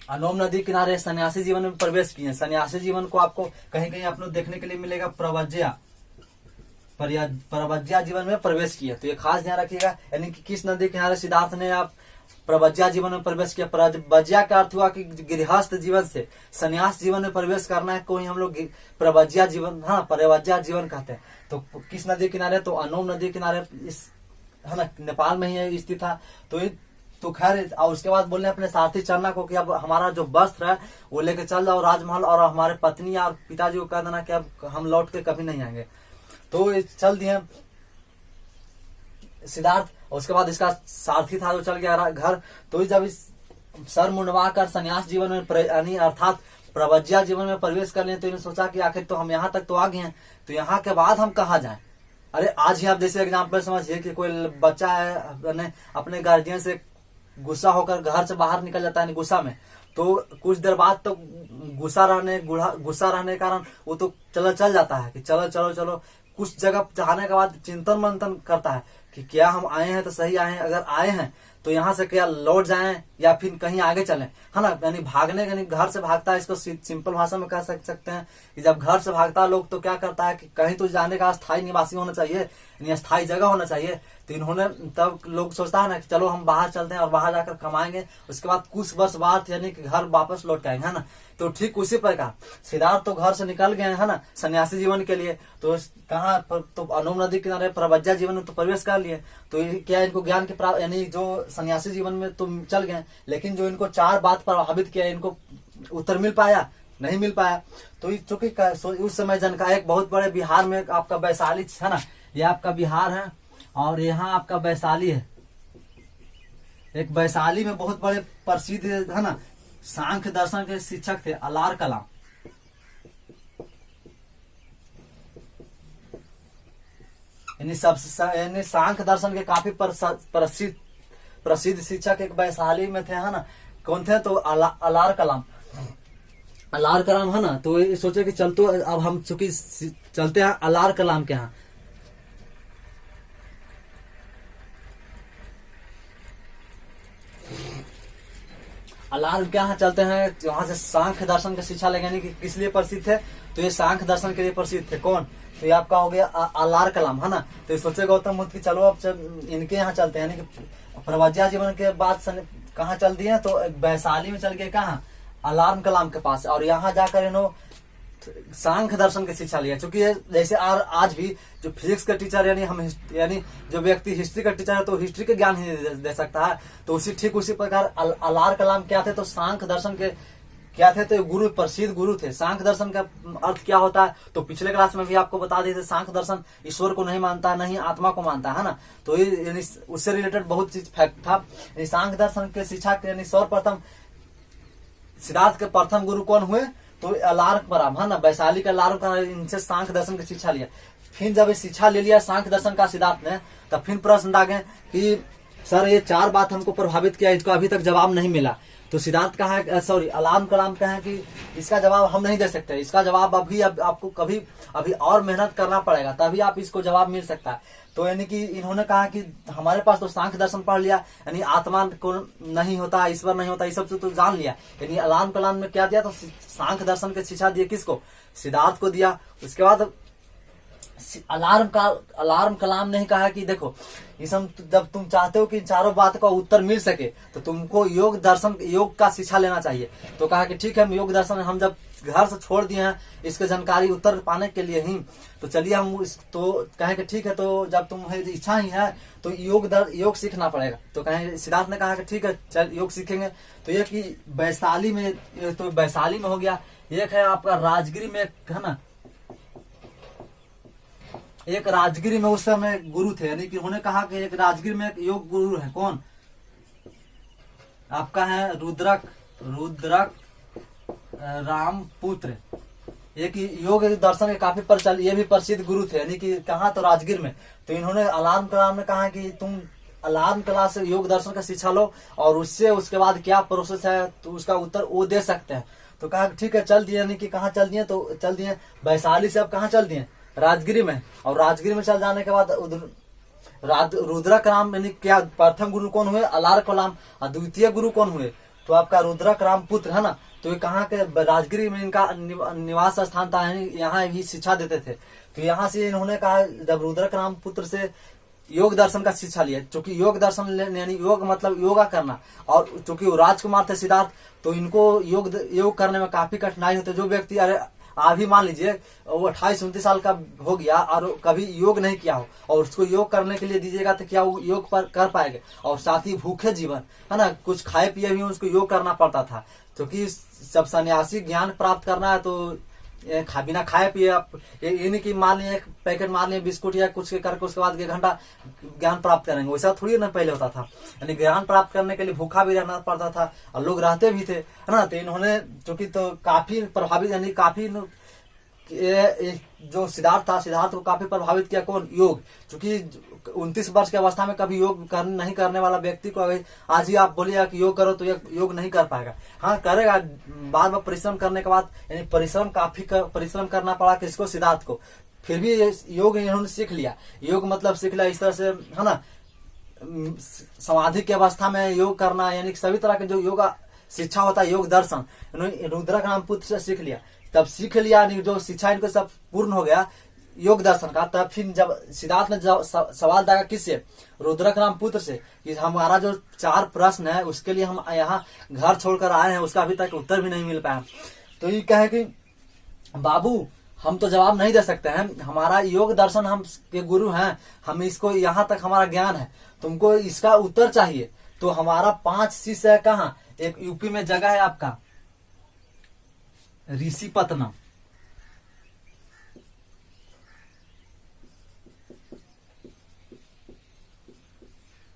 अनोम नदी किनारे सन्यासी जीवन में प्रवेश किए। सन्यासी जीवन को आपको कहीं कहीं आप लोग देखने के लिए मिलेगा प्रवज्या जीवन में प्रवेश किया, तो ये खास ध्यान रखिएगा। यानी कि किस नदी के किनारे सिद्धार्थ ने आप प्रवज्या जीवन में प्रवेश किया। प्रवज्या का अर्थ हुआ कि गृहस्थ जीवन से संन्यास जीवन में प्रवेश करना है, कोई हम लोग प्रवज्या जीवन, हाँ प्रवज्या जीवन कहते हैं। तो किस नदी किनारे? तो अनोम नदी किनारे, इस है ना, नेपाल में ही स्थित था। तो खैर, और उसके बाद बोलने अपने सारथी चलना को कि अब हमारा जो वस्त्र है वो लेके चल जाओ राजमहल, और हमारे पत्नी और पिताजी को कह देना कि अब हम लौट के कभी नहीं आएंगे। तो चल दिए सिद्धार्थ, और उसके बाद इसका सारथी था जो चल गया घर। तो जब इस सर मुंडवा कर संन्यास जीवन में यानी अर्थात प्रवज्या जीवन में प्रवेश कर लिए, तो इन्हें सोचा कि आखिर तो हम यहाँ तक तो आ गए हैं, तो यहाँ के बाद हम कहाँ जाएं। अरे आज ही आप जैसे एग्जाम्पल समझिए कि कोई बच्चा है अपने गार्जियन से गुस्सा होकर घर से बाहर निकल जाता है गुस्सा में, तो कुछ देर बाद तो गुस्सा रहने के कारण वो तो चल जाता है कि चलो। कुछ जगह जाने के बाद चिंतन मंथन करता है कि क्या हम आए हैं तो सही आए हैं, अगर आए हैं तो यहाँ से क्या लौट जाएं या फिर कहीं आगे चलें, है ना। यानी भागने, यानी घर से भागता है, इसको सिंपल भाषा में कह सकते हैं कि जब घर से भागता है लोग तो क्या करता है कि कहीं तो जाने का स्थायी निवासी होना चाहिए, यानी स्थायी जगह होना चाहिए। तो इन्होंने तब लोग सोचता है ना कि चलो हम बाहर चलते हैं और बाहर जाकर कमाएंगे, उसके बाद कुछ वर्ष बाद यानी कि घर वापस लौट आएंगे, है ना। तो ठीक उसी प्रकार सिद्धार्थ तो घर से निकल गए है ना सन्यासी जीवन के लिए, तो कहाँ तो अनोम नदी किनारे प्रवज्या जीवन में तो प्रवेश कर लिए। तो क्या इनको ज्ञान के प्राप्त, यानी जो सन्यासी जीवन में तुम चल गए, लेकिन जो इनको 4 बात प्रभावित किया, इनको उत्तर मिल पाया? नहीं मिल पाया। तो चूंकि उस समय जनका एक बहुत बड़े बिहार में आपका वैशाली है ना, यह आपका बिहार है और यहाँ आपका वैशाली है। एक वैशाली में बहुत बड़े प्रसिद्ध है ना सांख्य दर्शन के शिक्षक थे अलार कलाम। यानी सांख्य दर्शन के काफी प्रसिद्ध शिक्षक एक वैशाली में थे, है ना। कौन थे? तो अलार कलाम है ना। तो ये सोचे कि चल, तो अब हम चूंकि चलते हैं अलार कलाम के यहाँ। अलार के यहाँ चलते हैं, वहां से सांख्य दर्शन की शिक्षा लेंगे। कि किस लिए प्रसिद्ध थे? तो ये सांख्य दर्शन के लिए प्रसिद्ध थे। कौन? तो ये आपका हो गया अलार कलाम, है ना। तो सोचे गौतम बुद्ध की चलो अब इनके यहाँ चलते हैं, यानी कि प्रवज्या जीवन के बाद कहाँ चल दिए? तो वैशाली में चल गए, कहाँ? अलार्म कलाम के पास। और यहाँ जाकर इन्होंने सांख्य दर्शन की शिक्षा लिया। क्योंकि जैसे आज भी जो फिजिक्स का टीचर यानी जो व्यक्ति हिस्ट्री का टीचर है तो हिस्ट्री के ज्ञान ही दे सकता है, तो ठीक उसी प्रकार अलार कलाम क्या थे? तो सांख्य दर्शन के क्या थे? तो गुरु, प्रसिद्ध गुरु थे। सांख्य दर्शन का अर्थ क्या होता है? तो पिछले क्लास में भी आपको बता दिए थे, सांख्य दर्शन ईश्वर को नहीं मानता, नहीं आत्मा को मानता, है ना। तो ये उससे रिलेटेड बहुत चीज फैक्ट था। सांख्य दर्शन के शिक्षा यानी सर्वप्रथम सिद्धार्थ के प्रथम गुरु कौन हुए? तो अलार्क बराम, है ना, वैशाली का अलार्क, इनसे सांख्य दर्शन की शिक्षा लिया। फिर जब ये शिक्षा ले लिया सांख्य दर्शन का सिद्धार्थ ने, तब फिर प्रश्न आ गए कि सर ये 4 बात हमको प्रभावित किया, इसको अभी तक जवाब नहीं मिला। तो सिद्धार्थ कहा है, सॉरी अलार्म कलाम कहा है कि इसका जवाब हम नहीं दे सकते, इसका जवाब आपको अभी और मेहनत करना पड़ेगा, तभी आप इसको जवाब मिल सकता है। तो यानी कि इन्होंने कहा कि हमारे पास तो सांख्य दर्शन पढ़ लिया, यानी आत्मा को नहीं होता, ईश्वर नहीं होता, ये सब तो जान लिया। यानी अलार्म कलाम में क्या दिया? तो सांख्य दर्शन की शिक्षा दी किसको? सिद्धार्थ को दिया। उसके बाद अलार्म कलाम ने कहा कि देखो जब तुम चाहते हो कि इन 4 बात का उत्तर मिल सके तो तुमको योग का शिक्षा लेना चाहिए। तो कहा कि ठीक है, हम योग दर्शन हम जब घर से छोड़ दिए हैं इसके जानकारी उत्तर पाने के लिए ही, तो चलिए हम तो कहें कि ठीक है, तो जब तुम्हें इच्छा ही है तो योग सीखना पड़ेगा। तो कहें सिद्धार्थ ने कहा कि ठीक है चल योग सीखेंगे। तो ये कि वैशाली में हो गया। एक है आपका राजगिरी में, है ना, एक राजगिरी में उस समय गुरु थे, यानी कि उन्होंने कहा कि एक राजगिरी में एक योग गुरु है। कौन? आपका है रुद्रक रामपुत्र, एक योग दर्शन के काफी प्रचलित, ये भी प्रसिद्ध गुरु थे, यानी कि कहाँ, तो राजगीर में। तो इन्होंने अलार्म कलाम में कहा कि तुम अलार्म क्लास से योग दर्शन का शिक्षा लो और उससे उसके बाद क्या प्रोसेस है तो उसका उत्तर वो दे सकते हैं। तो कहा ठीक है चल दिए, यानी कि कहाँ चल दिए, तो चल दिए वैशाली से, अब कहाँ चल दिए, राजगिरी में। और राजगिरी में चल जाने के बाद रुद्रक राम, यानी क्या प्रथम गुरु कौन हुए, अलार कलाम, और द्वितीय गुरु कौन हुए, तो आपका रुद्रक राम पुत्र है ना। तो ये कहाँ के, राजगिरी में इनका निवास स्थान था, यहाँ भी शिक्षा देते थे। तो यहाँ से इन्होंने कहा, जब रुद्रक राम पुत्र से योग दर्शन का शिक्षा लिया, क्योंकि योग दर्शन यानी योग मतलब योगा करना, और चूंकि वो राजकुमार थे सिद्धार्थ, तो इनको योग करने में काफी कठिनाई होती है। जो व्यक्ति, अरे अभी मान लीजिए वो 28-29 साल का हो गया और कभी योग नहीं किया हो, और उसको योग करने के लिए दीजिएगा तो क्या वो योग पर कर पाएगा। और साथ ही भूखे जीवन है ना, कुछ खाए पिए भी उसको योग करना पड़ता था, क्योंकि जब सन्यासी ज्ञान प्राप्त करना है तो बिना खाए पिए आप ये नहीं कि मान लिए एक पैकेट मार लिए बिस्कुट या कुछ करके उसके बाद 1 घंटा ज्ञान प्राप्त करेंगे, वैसा थोड़ी ना पहले होता था। यानी ज्ञान प्राप्त करने के लिए भूखा भी रहना पड़ता था, और लोग रहते भी थे, है ना। तो इन्होंने चूंकि तो काफी प्रभावित, यानी काफी जो सिद्धार्थ था, सिद्धार्थ को काफी प्रभावित किया कौन, योग। क्योंकि 29 वर्ष की अवस्था में कभी योग नहीं करने वाला व्यक्ति को आज ही आप बोलिएगा कि योग करो तो योग नहीं कर पाएगा। हाँ करेगा, बार बार परिश्रम करने के बाद, यानी परिश्रम करना पड़ा किसको, सिद्धार्थ को। फिर भी योग इन्होंने सीख लिया, योग मतलब सीख लिया इस तरह से, है ना। समाधि की अवस्था में योग करना, यानी सभी तरह के जो योगा शिक्षा होता है, योग दर्शन, इन्होंने रुद्रक राम पुत्र से सीख लिया। तब सीख लिया, जो शिक्षा इनको सब पूर्ण हो गया योग दर्शन का, तब फिर जब सिद्धार्थ ने सवाल दागा किससे, रुद्रक राम पुत्र से, कि हमारा जो 4 प्रश्न है उसके लिए हम यहाँ घर छोड़कर आए हैं, उसका अभी तक उत्तर भी नहीं मिल पाया। तो ये कहे कि बाबू हम तो जवाब नहीं दे सकते हैं, हमारा योग दर्शन हम के गुरु हैं, हम इसको यहाँ तक हमारा ज्ञान है, तुमको इसका उत्तर चाहिए। तो हमारा 5 शिष्य है, कहाँ, एक यूपी में जगह है आपका ऋषिपत्नम,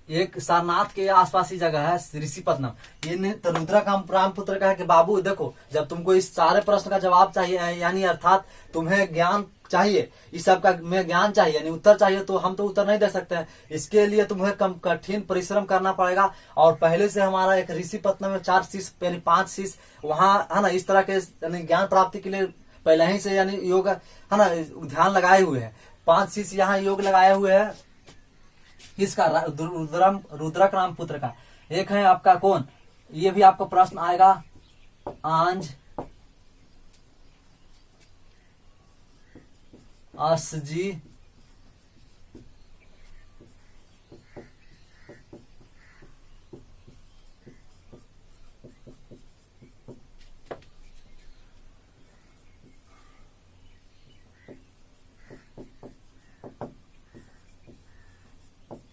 एक सारनाथ के आसपास ही जगह है ऋषिपत्नम। ये तो रुद्रक राम पुत्र का है कि बाबू देखो, जब तुमको इस सारे प्रश्न का जवाब चाहिए, यानी अर्थात तुम्हें ज्ञान चाहिए, इस सब का में ज्ञान चाहिए, यानी उत्तर चाहिए, तो हम तो उत्तर नहीं दे सकते हैं। इसके लिए तुम्हें कठिन परिश्रम करना पड़ेगा। और पहले से हमारा एक ऋषिपत्नम में 4 शिष्य, यानी 5 शिष्य वहां, है ना, इस तरह के यानी ज्ञान प्राप्ति के लिए पहले ही से यानी योग, है ना, ध्यान लगाए हुए हैं। 5 शिष्य यहाँ योग लगाए हुए हैं, किसका, रुद्रक राम पुत्र का। एक है आपका कौन, ये भी आपको प्रश्न आएगा, आंज जी,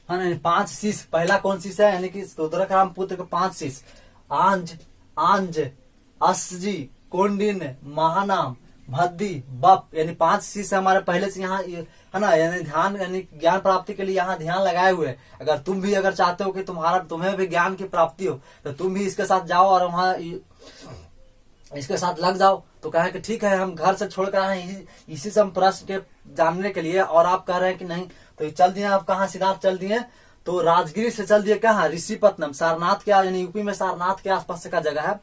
हाँ नहीं, 5 शिष्य। पहला कौन शिष्य है, यानी कि रुद्रक राम पुत्र के 5 शिष्य, आंज जी, कोंडिन, महानाम, भद्दी, बप, यानी 5 शिष्य हमारे पहले से यहाँ, है ना, यानी ध्यान, यानी ज्ञान प्राप्ति के लिए यहाँ ध्यान लगाए हुए हैं। अगर तुम भी अगर चाहते हो कि तुम्हें भी ज्ञान की प्राप्ति हो, तो तुम भी इसके साथ जाओ और वहाँ इसके साथ लग जाओ। तो कहे कि ठीक है, हम घर से छोड़कर आए हैं इसी से हम प्रश्न के जानने के लिए, और आप कह रहे हैं कि नहीं। तो चल दिए आप कहाँ, सिद्धार्थ चल दिए तो राजगिरी से चल दिए कहाँ, ऋषिपत्नम, सारनाथ के, यानी यूपी में सारनाथ के आसपास का जगह है।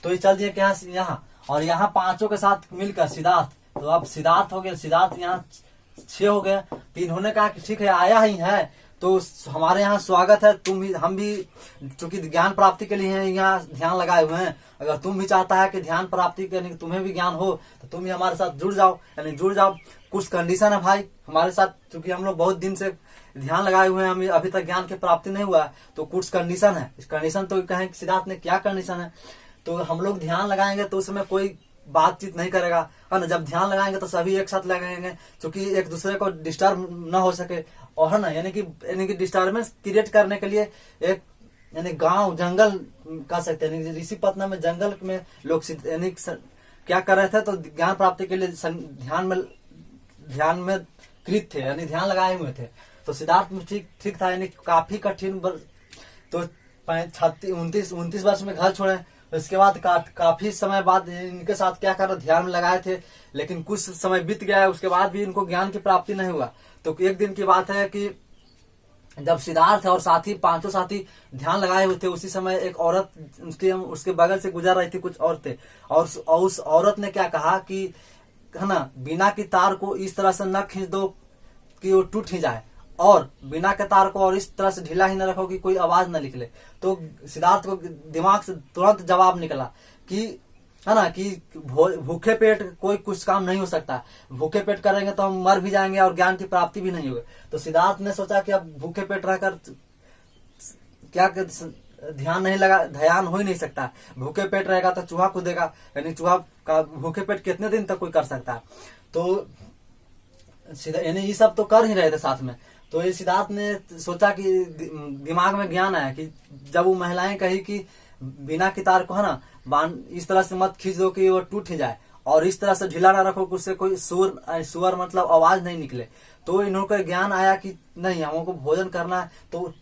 तो ये चल दिए क्या, यहाँ, और यहाँ 5 के साथ मिलकर सिद्धार्थ, तो अब सिद्धार्थ हो गया, सिद्धार्थ यहाँ 6 हो गए। तो इन्होंने कहा कि ठीक है आया ही है तो हमारे यहाँ स्वागत है, तुम भी, हम भी चूंकि ज्ञान प्राप्ति के लिए यहाँ ध्यान लगाए हुए हैं, अगर तुम भी चाहता है कि ध्यान प्राप्ति के तुम्हें भी ज्ञान हो तो तुम भी हमारे साथ जुड़ जाओ, यानी जुड़ जाओ। कुछ कंडीशन है भाई हमारे साथ, क्योंकि हम लोग बहुत दिन से ध्यान लगाए हुए हैं, हमें अभी तक ज्ञान की प्राप्ति नहीं हुआ है, तो कुछ कंडीशन है। इस कंडीशन तो कहें सिद्धार्थ ने क्या कंडीशन है, तो हम लोग ध्यान लगाएंगे तो उसमें कोई बातचीत नहीं करेगा, है ना। जब ध्यान लगाएंगे तो सभी एक साथ लगाएंगे, क्योंकि एक दूसरे को डिस्टर्ब न हो सके, और है ना, यानी कि डिस्टर्बेंस क्रिएट करने के लिए एक, यानी गांव जंगल कह सकते हैं। ऋषिपत्नम में जंगल में लोग यानी क्या कर रहे थे, तो ज्ञान प्राप्ति के लिए ध्यान में कृत थे, यानी ध्यान लगाए हुए थे। तो सिद्धार्थ में ठीक था, यानी काफी कठिन, तो 29 वर्ष में घर छोड़े, उसके बाद काफी समय बाद इनके साथ क्या करना ध्यान में लगाए थे, लेकिन कुछ समय बीत गया है, उसके बाद भी इनको ज्ञान की प्राप्ति नहीं हुआ। तो एक दिन की बात है कि जब सिद्धार्थ और साथी पांचों साथी ध्यान लगाए हुए थे, उसी समय एक औरत उसके बगल से गुजर रही थी, कुछ औरतें, और उस औरत ने क्या कहा कि है ना, बिना की तार को इस तरह से न खींच दो कि वो टूट ही जाए, और बिना के तार को और इस तरह से ढीला ही न रखो कि कोई आवाज न निकले। तो सिद्धार्थ को दिमाग से तुरंत जवाब निकला कि है ना, कि भूखे पेट कोई कुछ काम नहीं हो सकता, भूखे पेट करेंगे तो हम मर भी जाएंगे और ज्ञान की प्राप्ति भी नहीं होगी। तो सिद्धार्थ ने सोचा कि अब भूखे पेट रहकर क्या ध्यान नहीं लगा, ध्यान हो ही नहीं सकता, भूखे पेट रहेगा तो चूहा कूदेगा, यानी चूहा का भूखे पेट कितने दिन तक कोई कर सकता है। तो यानी ये सब तो कर ही रहे थे साथ में। तो ये सिद्धार्थ ने सोचा कि दिमाग में ज्ञान आया कि जब वो महिलाएं कही कि बिना की तार को है ना बांध इस तरह से मत खींच दो कि वो टूट ही जाए, और इस तरह से ढीला ना रखो कि उससे कोई सुअर मतलब आवाज नहीं निकले। तो इन्होंने ज्ञान आया कि नहीं, हमको भोजन करना है। तो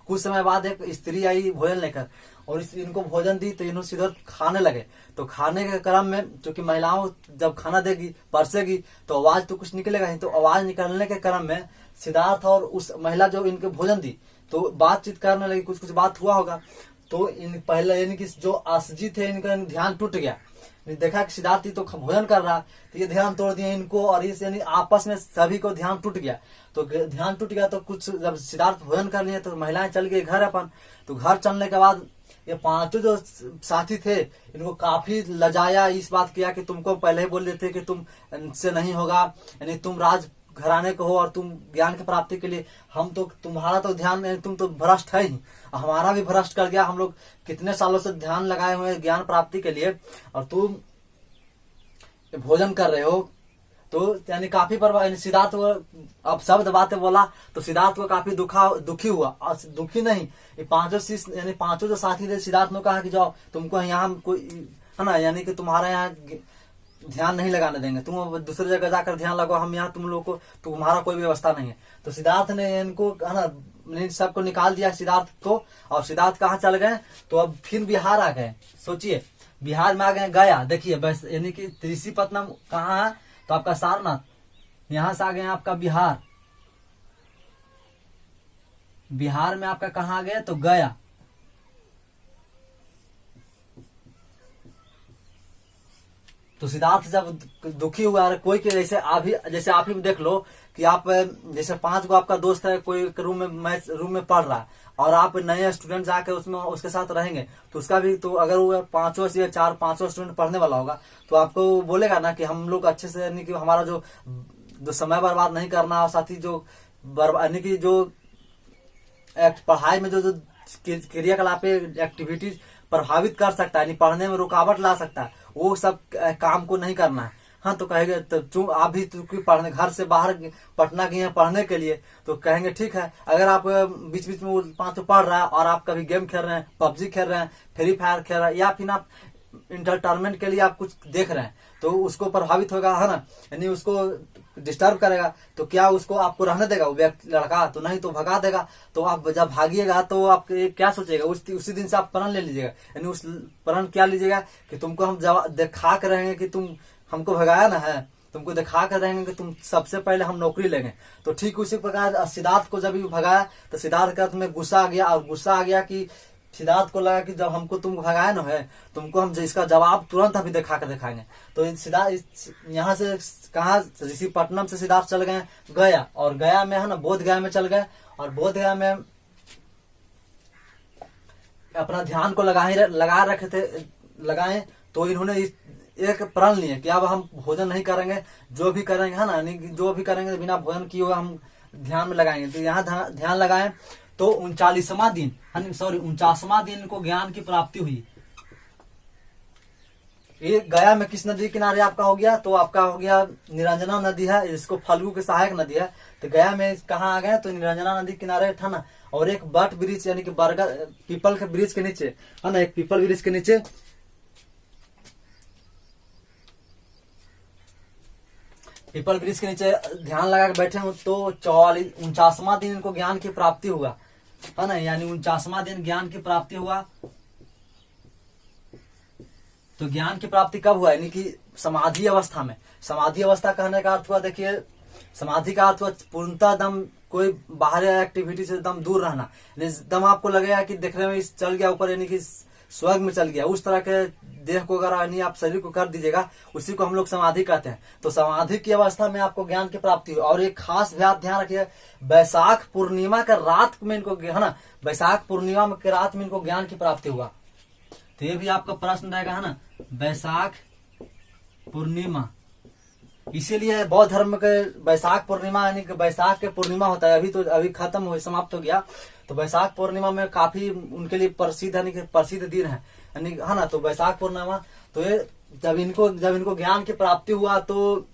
कुछ समय बाद एक स्त्री आई भोजन लेकर, और इनको भोजन दी, तो इन्होंने सीधा खाने लगे। तो खाने के क्रम में, क्योंकि महिलाओं जब खाना देगी परसेगी तो आवाज तो कुछ निकलेगा ही, तो आवाज निकलने के क्रम में सिद्धार्थ और उस महिला जो इनके भोजन दी तो बातचीत करने लगी, कुछ कुछ बात हुआ होगा। तो इन पहले यानी कि जो आसजी थे इनका ध्यान टूट गया, देखा कि सिद्धार्थ तो भोजन कर रहा, तो ये ध्यान तोड़ दिया इनको, और इस यानी आपस में सभी को ध्यान टूट गया। तो ध्यान टूट गया तो कुछ जब सिद्धार्थ भोजन कर लिए तो महिलाएं चल गई घर अपन। तो घर चलने के बाद ये पांचों जो साथी थे इनको काफी लजाया, इस बात किया कि तुमको पहले ही बोल देते कि तुम से नहीं होगा, यानी तुम राज घराने को हो और तुम ज्ञान की प्राप्ति के लिए, हम तो तुम्हारा तो ध्यान, तुम तो भ्रष्ट है ही, हमारा भी भ्रष्ट कर गया। हम लोग कितने सालों से ध्यान लगाए हुए हैं ज्ञान प्राप्ति के लिए, और तुम भोजन कर रहे हो। तो यानी काफी परवाह, सिद्धार्थ को अब शब्द बातें बोला तो सिद्धार्थ को काफी दुखी हुआ, और दुखी नहीं, ये पांचों शिष्य यानी पांचों जो साथी थे, सिद्धार्थ ने कहा कि जाओ, तुमको यहाँ कोई है ना, यानी कि तुम्हारा यहाँ ध्यान नहीं लगाने देंगे, तुम दूसरी जगह जाकर ध्यान लगाओ, हम यहाँ तुम लोग को, तुम्हारा कोई व्यवस्था नहीं है। तो सिद्धार्थ ने इनको है ना सबको निकाल दिया सिद्धार्थ को, और सिद्धार्थ कहाँ चल गए, तो अब फिर बिहार आ गए। सोचिए, बिहार में आ गए गया, देखिए बस, यानी कि त्रिशीपत्तनम कहाँ है, तो आपका सारनाथ, यहां से आ गए आपका बिहार, बिहार में आपका कहाँ आ गया, तो गया। तो सिद्धार्थ जब दुखी हुआ, कोई के जैसे आप ही देख लो कि आप जैसे 5 गो आपका दोस्त है, कोई रूम में पढ़ रहा है, और आप नए स्टूडेंट जाके उसमें उसके साथ रहेंगे, तो उसका भी, तो अगर वो 5 से 4-5 स्टूडेंट पढ़ने वाला होगा तो आपको बोलेगा ना कि हम लोग अच्छे से, यानी कि हमारा जो समय बर्बाद नहीं करना, और साथ ही जो यानी कि जो पढ़ाई में जो क्रियाकलाप एक्टिविटीज प्रभावित कर सकता है, यानी पढ़ने में रुकावट ला सकता है, वो सब काम को नहीं करना है। हाँ, तो कहेंगे तो आप भी पढ़ने घर से बाहर पटना गए हैं पढ़ने के लिए, तो कहेंगे ठीक है। अगर आप बीच बीच में वो 5 पढ़ रहा है और आप कभी गेम खेल रहे हैं, पबजी खेल रहे हैं, फ्री फायर खेल रहे हैं, या फिर आप इंटरटेनमेंट के लिए आप कुछ देख रहे हैं, तो उसको प्रभावित होगा, है ना, यानी उसको डिस्टर्ब करेगा, तो क्या उसको आपको रहने देगा वो लड़का, तो नहीं, तो भगा देगा। तो आप जब भागिएगा तो आप क्या सोचेगा, उसी दिन से आप प्रण ले लीजिएगा, यानी उस प्रण क्या लीजिएगा कि तुमको हम दिखा कर रहेंगे कि तुम हमको भगाया ना है, तुमको दिखा कर रहेंगे कि तुम सबसे पहले हम नौकरी लेंगे। तो ठीक उसी प्रकार सिद्धार्थ को जब भगाया तो सिद्धार्थ का तुम्हें गुस्सा आ गया, और गुस्सा आ गया कि सिद्धार्थ को लगा कि जब हमको तुम भगाए ना है, तुमको हम इसका जवाब तुरंत अभी दिखा कर दिखाएंगे। तो सिद्धार्थ यहाँ से कहा, ऋषिपट्टनम से सिद्धार्थ चल गए गया, और गया में है ना बोध गया में चल गए, और बोध गया में अपना ध्यान को लगाए। तो इन्होंने एक प्रण लिए कि अब हम भोजन नहीं करेंगे, जो भी करेंगे है ना, जो भी करेंगे बिना भोजन किए हुए हम ध्यान में लगाएंगे। तो यहाँ ध्यान लगाए तो 49वां दिन को ज्ञान की प्राप्ति हुई। ये गया में किस नदी किनारे आपका हो गया, तो आपका हो गया निरंजना नदी है, इसको फल्गु के सहायक नदी है। तो गया में कहाँ आ गए, तो निरंजना नदी किनारे था ना, और एक बट ब्रिज यानी कि बरगद पीपल के ब्रिज के नीचे है ना, एक पीपल ब्रिज के नीचे ध्यान लगा के बैठे हूँ। तो 49वां दिन इनको ज्ञान की प्राप्ति हुआ, है ना, यानी 49वां दिन ज्ञान की प्राप्ति हुआ। तो ज्ञान की प्राप्ति कब हुआ, यानी कि समाधि अवस्था में। समाधि अवस्था कहने का अर्थ हुआ, देखिए समाधि का अर्थ हुआ पूर्णतः दम कोई बाहरी एक्टिविटी से दम दूर रहना, दम आपको लगेगा कि देखने में चल गया ऊपर, यानी कि स्वर्ग में चल गया, उस तरह के देह को अगर यानी आप शरीर को कर दीजिएगा, उसी को हम लोग समाधि कहते हैं। तो समाधि की अवस्था में आपको ज्ञान की प्राप्ति हुई। और एक खास ध्यान रखिए, बैसाख पूर्णिमा के रात में इनको, है ना, बैसाख पूर्णिमा के रात में इनको ज्ञान की प्राप्ति हुआ। तो ये भी आपका प्रश्न रहेगा, है ना, बैसाख पूर्णिमा। इसीलिए बौद्ध धर्म के बैसाख पूर्णिमा यानी कि बैसाख के पूर्णिमा होता है, अभी खत्म हो, समाप्त हो गया। तो बैसाख पूर्णिमा में काफी उनके लिए प्रसिद्ध, यानी कि प्रसिद्ध दिन है, यानी है ना। तो बैसाख पूर्णिमा, तो ये जब इनको ज्ञान की प्राप्ति हुआ तो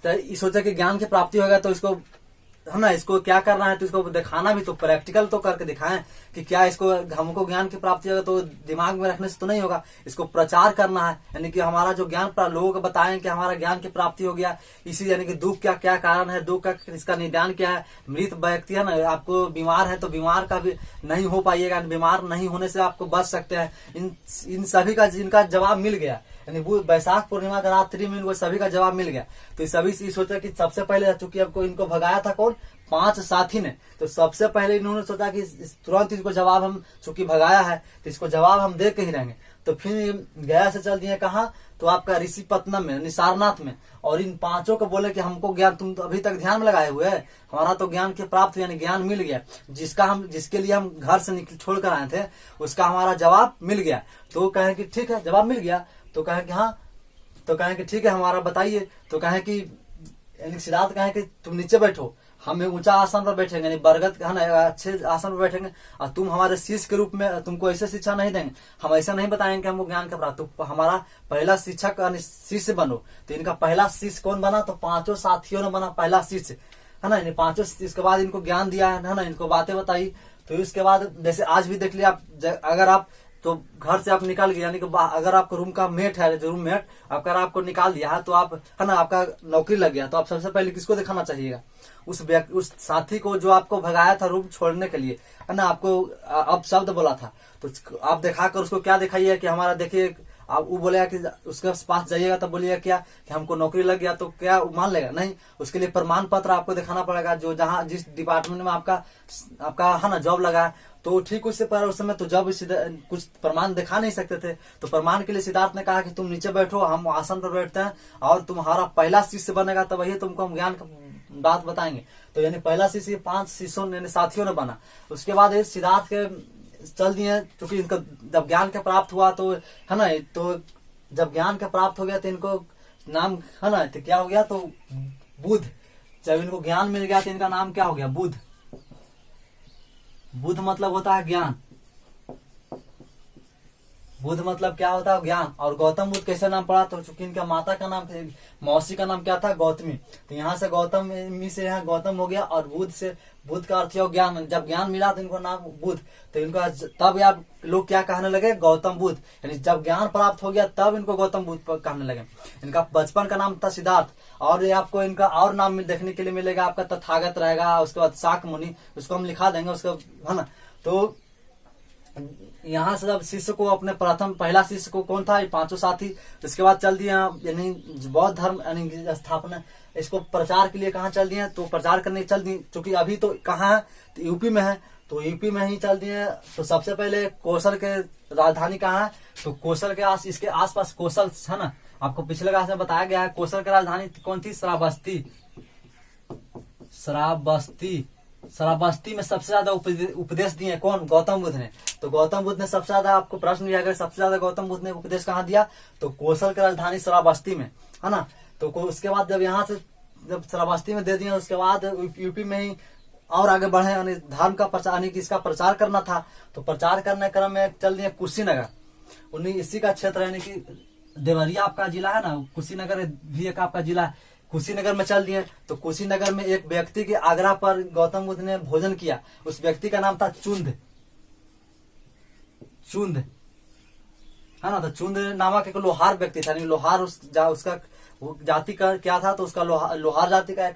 सोचा कि ज्ञान की प्राप्ति होगा तो इसको, है ना, इसको क्या करना है, तो इसको दिखाना भी, तो प्रैक्टिकल तो करके दिखाएं कि क्या इसको हमको ज्ञान की प्राप्ति होगा। तो दिमाग में रखने से तो नहीं होगा, इसको प्रचार करना है, यानी कि हमारा जो ज्ञान लोगों को बताएं कि हमारा ज्ञान की प्राप्ति हो गया। इसी यानी कि दुख क्या क्या कारण है, दुख का इसका निदान क्या है। मृत व्यक्ति है ना, आपको बीमार है तो बीमार का भी नहीं हो पाइएगा, बीमार नहीं होने से आपको बच सकते हैं। इन सभी का जिनका जवाब मिल गया, यानी वो बैसाख पूर्णिमा का रात्रि में इनको सभी का जवाब मिल गया। तो सभी सोचा कि सबसे पहले, चूंकि आपको इनको भगाया था कौन, 5 साथी ने, तो सबसे पहले इन्होंने सोचा कि तुरंत इसको जवाब हम, चूंकि भगाया है तो इसको जवाब हम दे के ही रहेंगे। तो फिर गया से चल दिए कहाँ, तो आपका ऋषिपत्तनम में, सारनाथ में। और इन 5 को बोले कि हमको ज्ञान, तुम तो अभी तक ध्यान में लगाए हुए है, हमारा तो ज्ञान की प्राप्त यानी ज्ञान मिल गया, जिसके लिए हम घर से छोड़ कर आए थे, उसका हमारा जवाब मिल गया। तो कहे कि ठीक है, जवाब मिल गया। तो कहे कि हाँ, तो कहे कि ठीक है हमारा बताइए। तो कहे कि सिद्धार्थ कहे कि तुम नीचे बैठो, हम एक ऊंचा आसन पर बैठेंगे, यानी बरगद का, है ना, अच्छे आसन पर बैठेंगे, और तुम हमारे शिष्य के रूप में तुमको ऐसे शिक्षा नहीं देंगे, हम ऐसा नहीं बताएंगे हमको ज्ञान का प्राप्त, तो हमारा पहला शिक्षक यानी शिष्य बनो। तो इनका पहला शिष्य कौन बना, तो 5 साथियों ने बना पहला शिष्य, है ना। इन 5 इसके बाद इनको ज्ञान दिया है ना, इनको बातें बताई। तो इसके बाद जैसे आज भी देख लिया आप, अगर आप तो घर से आप निकाल गए, यानी कि अगर आपको रूम का मेट है, जो रूममेट अगर आपको निकाल दिया है, तो आप, है ना, आपका नौकरी लग गया, तो आप सबसे पहले किसको दिखाना चाहिएगा, उस साथी को जो आपको भगाया था रूम छोड़ने के लिए, है ना, आपको अब शब्द बोला था। तो आप दिखाकर उसको क्या दिखाइए कि हमारा, देखिए आप वो बोलेगा कि उसके पास जाइएगा तो बोलिएगा क्या कि हमको नौकरी लग गया, तो क्या मान लेगा, नहीं। उसके लिए प्रमाण पत्र आपको दिखाना पड़ेगा, जो जहाँ जिस डिपार्टमेंट में आपका है ना जॉब लगा है। तो ठीक उससे पर उस समय तो जब कुछ प्रमाण दिखा नहीं सकते थे, तो प्रमाण के लिए सिद्धार्थ ने कहा कि तुम नीचे बैठो, हम आसन पर बैठते हैं, और तुम्हारा पहला शिष्य बनेगा, तब वही तुमको हम ज्ञान का बात बताएंगे। तो यानी पहला शिष्य 5 शिष्यों यानी साथियों ने बना। उसके बाद सिद्धार्थ के चल दिए, क्योंकि इनको जब ज्ञान का प्राप्त हुआ, तो है ना, तो जब ज्ञान का प्राप्त हो गया तो इनको नाम, है ना, तो क्या हो गया, तो बुद्ध। जब इनको ज्ञान मिल गया तो इनका नाम क्या हो गया, बुद्ध। बुद्ध मतलब होता है ज्ञान, बुद्ध मतलब क्या होता है, ज्ञान। और गौतम बुद्ध कैसे नाम पड़ा, तो चूंकि इनका माता का नाम, मौसी का नाम क्या था, गौतमी, तो यहाँ से गौतमी से यहाँ गौतम हो गया, और बुद्ध से, बुद्ध का अर्थ है ज्ञान। जब ज्ञान मिला तो इनको नाम बुद्ध, तो इनका तब आप लोग क्या कहने लगे, गौतम बुद्ध। यानी जब ज्ञान प्राप्त हो गया तब इनको गौतम बुद्ध कहने लगे। इनका बचपन का नाम था सिद्धार्थ, और ये आपको इनका और नाम देखने के लिए मिलेगा, आपका तथागत रहेगा, उसके बाद शाक मुनि, उसको हम लिखा देंगे उसका, है ना। तो यहाँ से जब शिष्य को, अपने पहला शिष्य को कौन था, ये 5 साथी। इसके बाद चल दिए यानी बौद्ध धर्म यानी स्थापना, इसको प्रचार के लिए कहाँ चल दिए, तो प्रचार करने चल दिए, क्योंकि अभी तो कहाँ है, तो यूपी में है, तो यूपी में ही चल दिए। तो सबसे पहले कौशल के राजधानी कहाँ है, तो कौशल के इसके आसपास कौशल, है ना, आपको पिछले क्लास में बताया गया है। कौशल की राजधानी कौन थी, श्रावस्ती। श्रावस्ती में सबसे ज्यादा उपदेश दिए कौन, गौतम बुद्ध ने। तो गौतम बुद्ध ने सबसे ज्यादा, आपको प्रश्न दिया गया सबसे ज्यादा गौतम बुद्ध ने उपदेश कहाँ दिया, तो कौशल की राजधानी श्रावस्ती में, है ना। तो उसके बाद जब यहाँ से जब श्रावस्ती में दे दिया, उसके बाद यूपी में ही और आगे बढ़े, यानी धर्म का प्रचार, यानी कि इसका प्रचार करना था। तो प्रचार करने क्रम में चल दिए कुशीनगर, इसी का क्षेत्र, यानी कि देवरिया आपका जिला है ना, कुशीनगर भी एक आपका जिला है, कुशीनगर में चल दिए। तो कुशीनगर में एक व्यक्ति के आग्रह पर गौतम बुद्ध ने भोजन किया, उस व्यक्ति का नाम था चुंद, है ना। तो चुंद नामक एक लोहार व्यक्ति था, लोहार उसका जाति का क्या था, तो उसका लोहार जाति का एक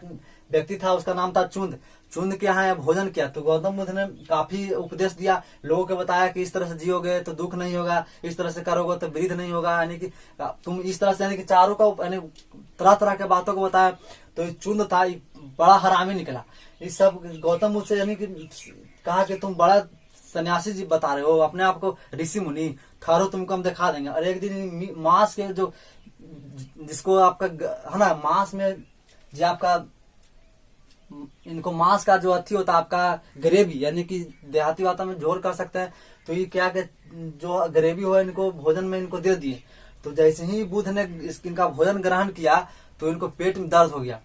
व्यक्ति था, उसका नाम था चुंद। चुंद के यहाँ भोजन किया तो गौतम बुद्ध ने काफी उपदेश दिया, लोगों को बताया कि इस तरह से जियोगे तो दुख नहीं होगा, इस तरह से करोगे तो वृद्ध नहीं होगा, यानी कि तुम इस तरह से, यानी कि चारों का यानी तरह तरह के बातों को बताया। तो ये चुंद था, बड़ा हरामी निकला। इस सब गौतम बुद्ध से यानी कि कहा कि तुम बड़ा सन्यासी जी बता रहे हो अपने आप को, ऋषि मुनि, ठहरो तुमको हम दिखा देंगे। और एक दिन मांस के जो जिसको आपका है ना, मांस में जो आपका इनको मांस का जो अथी होता है आपका ग्रेवी, यानी कि देहाती भाषा में झोर कर सकते हैं। तो ये क्या कि जो ग्रेवी हो इनको भोजन में इनको दे दिए। तो जैसे ही बुद्ध ने इनका भोजन ग्रहण किया तो इनको पेट में दर्द हो गया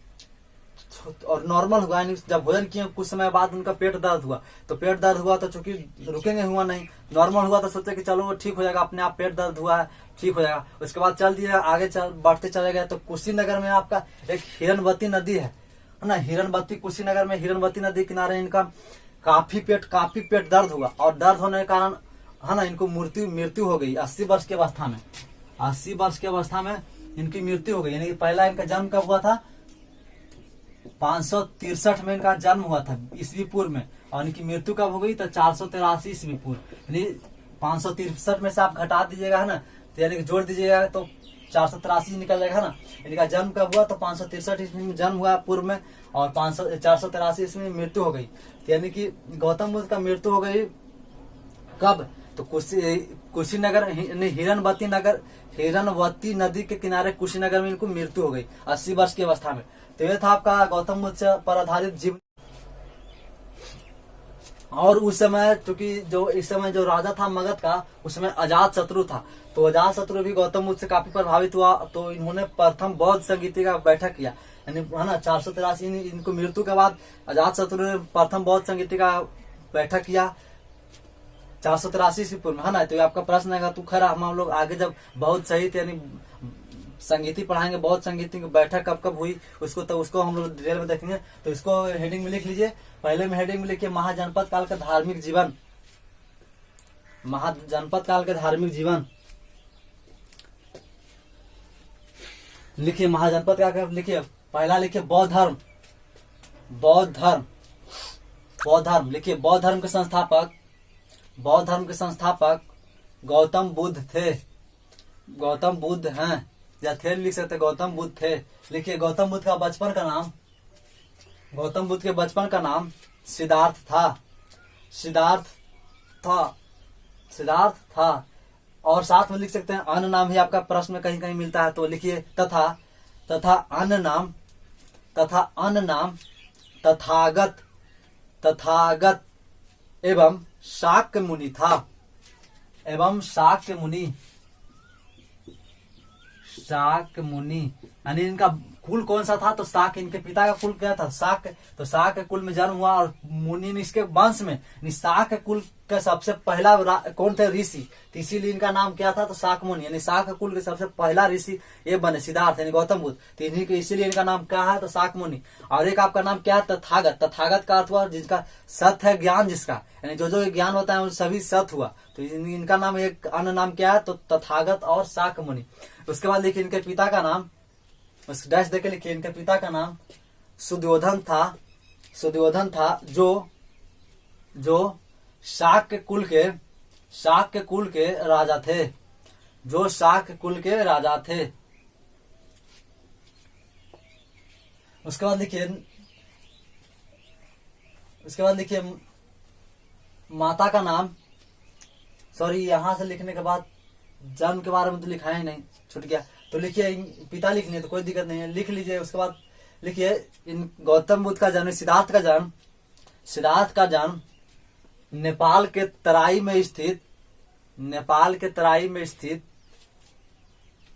और नॉर्मल हुआ, यानी जब भोजन किए कुछ समय बाद उनका पेट दर्द हुआ। तो पेट दर्द हुआ तो चूंकि रुकेंगे, हुआ नहीं, नॉर्मल हुआ तो सोचे कि चलो ठीक हो जाएगा, अपने आप पेट दर्द हुआ है ठीक हो जाएगा। उसके बाद चल दिया आगे, बढ़ते चले गए। तो कुशीनगर में आपका एक हिरणवती नदी है ना, हिरणवती, कुशीनगर में हिरणवती नदी किनारे इनका काफी पेट दर्द हुआ। और दर्द होने के कारण है ना इनको मृत्यु हो गई 80 वर्ष की अवस्था में। 80 वर्ष की अवस्था में इनकी मृत्यु हो गई। यानी कि पहला इनका जन्म कब हुआ था? 563 में इनका जन्म हुआ था ईस्वी पूर्व में, और इनकी मृत्यु कब हो गई? तो 483 ईस्वी पूर्व। यानी 563 में से आप घटा दीजिएगा है ना, तो यानी कि जोड़ दीजिएगा तो 483 निकल जाएगा है ना। इनका जन्म कब हुआ? तो 563 ईस्वी में जन्म हुआ पूर्व में, और 483 ईस्वी में मृत्यु हो गई। तो यानी कि गौतम बुद्ध का मृत्यु हो गई कब? तो कुशीनगर, हिरणवती नदी के किनारे कुशीनगर में इनको मृत्यु हो गई 80 वर्ष की अवस्था में। तो यह था आपका गौतम बुद्ध पर आधारित जीवन। और उस समय चूंकि इस समय जो राजा था मगध का, उस समय अजात शत्रु था। तो अजात शत्रु भी गौतम बुद्ध से काफी प्रभावित हुआ। तो इन्होंने प्रथम बौद्ध संगीति का बैठक किया, यानी है ना 483 इनको मृत्यु के बाद अजात शत्रु ने प्रथम बौद्ध संगीति का बैठक किया 483 ईस्वी पूर्व में, है ना। तो आपका प्रश्न आएगा तू खरा हम लोग आगे जब बौद्ध सहित यानी संगीति पढ़ाएंगे, बौद्ध संगीति की बैठक कब कब हुई उसको हम लोग डिटेल में देखेंगे। तो इसको हेडिंग में लिख लीजिए। पहले में हेडिंग में लिखिए महाजनपद काल का धार्मिक जीवन। महाजनपद काल का धार्मिक जीवन लिखिए। महाजनपद का लिखिए। पहला लिखिए बौद्ध धर्म। लिखिए बौद्ध धर्म के संस्थापक गौतम बुद्ध थे। गौतम बुद्ध हैं या थे लिख सकते, गौतम बुद्ध थे। लिखिए गौतम बुद्ध का बचपन का नाम, गौतम बुद्ध के बचपन का नाम सिद्धार्थ था। और साथ में लिख सकते हैं अन्य नाम ही आपका प्रश्न में कहीं कहीं मिलता है। तो लिखिए तथा अन्य नाम तथागत एवं शाक्य मुनि था। शाक्य मुनि यानी इनका कुल कौन सा था? तो शाक्य, इनके पिता का कुल क्या था? शाक्य। तो शाक्य कुल में जन्म हुआ, और मुनि इसके वंश में शाक्य कुल का सबसे पहला कौन थे? ऋषि। तो इसीलिए इनका नाम क्या था? तो शाक्य मुनि, यानी शाक्य कुल के सबसे पहला ऋषि ये बने सिद्धार्थ यानी गौतम बुद्ध। तो इन्हीं के इसीलिए इनका नाम क्या है? तो शाक्य मुनि। और एक आपका नाम क्या है? तथागत। तथागत का अर्थ हुआ जिसका सत है, ज्ञान जिसका, यानी जो ज्ञान होता है वो सभी सत हुआ। तो इनका नाम एक अन्य नाम क्या है? तो तथागत और शाक्य मुनि। उसके बाद देखिए इनके पिता का नाम, उस डैश देके लिखिए इनके पिता का नाम सुद्योधन था जो शाक्य कुल के राजा थे। उसके बाद लिखिए माता का नाम, सॉरी यहां से लिखने के बाद जन्म के बारे में तो लिखा ही नहीं, छूट गया। तो लिखिए पिता लिखने तो कोई दिक्कत नहीं है, लिख लीजिए। उसके बाद लिखिए इन गौतम बुद्ध का जन्म, सिद्धार्थ का जन्म नेपाल के तराई में स्थित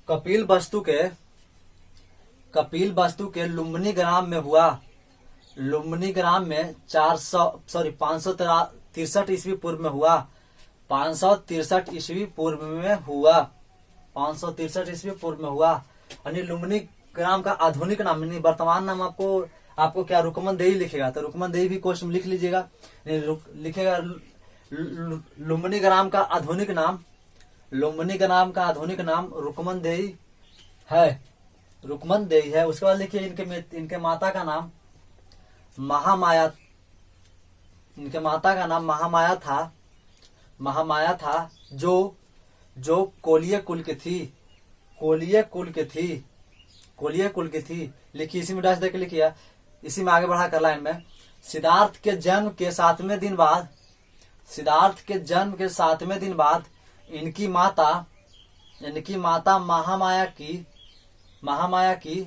कपिल वस्तु के लुम्बिनी ग्राम में हुआ। लुम्बिनी ग्राम में 563 ईस्वी पूर्व में हुआ। 563 ईस्वी पूर्व में हुआ। यानी लुम्बिनी ग्राम का आधुनिक नाम, यानी वर्तमान नाम आपको क्या रुकमन देही लिखेगा, तो रुकमन देही भी क्वेश्चन लिख लीजिएगा। लिखेगा लुम्बिनी ग्राम का आधुनिक नाम रुकमन देही है। उसके बाद लिखिए इनके माता का नाम महामाया, इनके माता का नाम महामाया था, महामाया था, जो कोलीय कुल की थी, कोलीय कुल की थी, कोलीय कुल की थी। लिखी इसी में डैश देकर लिखिए, इसी में आगे बढ़ा कर लाइन में। सिद्धार्थ के जन्म के 7वें दिन बाद, सिद्धार्थ के जन्म के 7वें दिन बाद इनकी माता महामाया की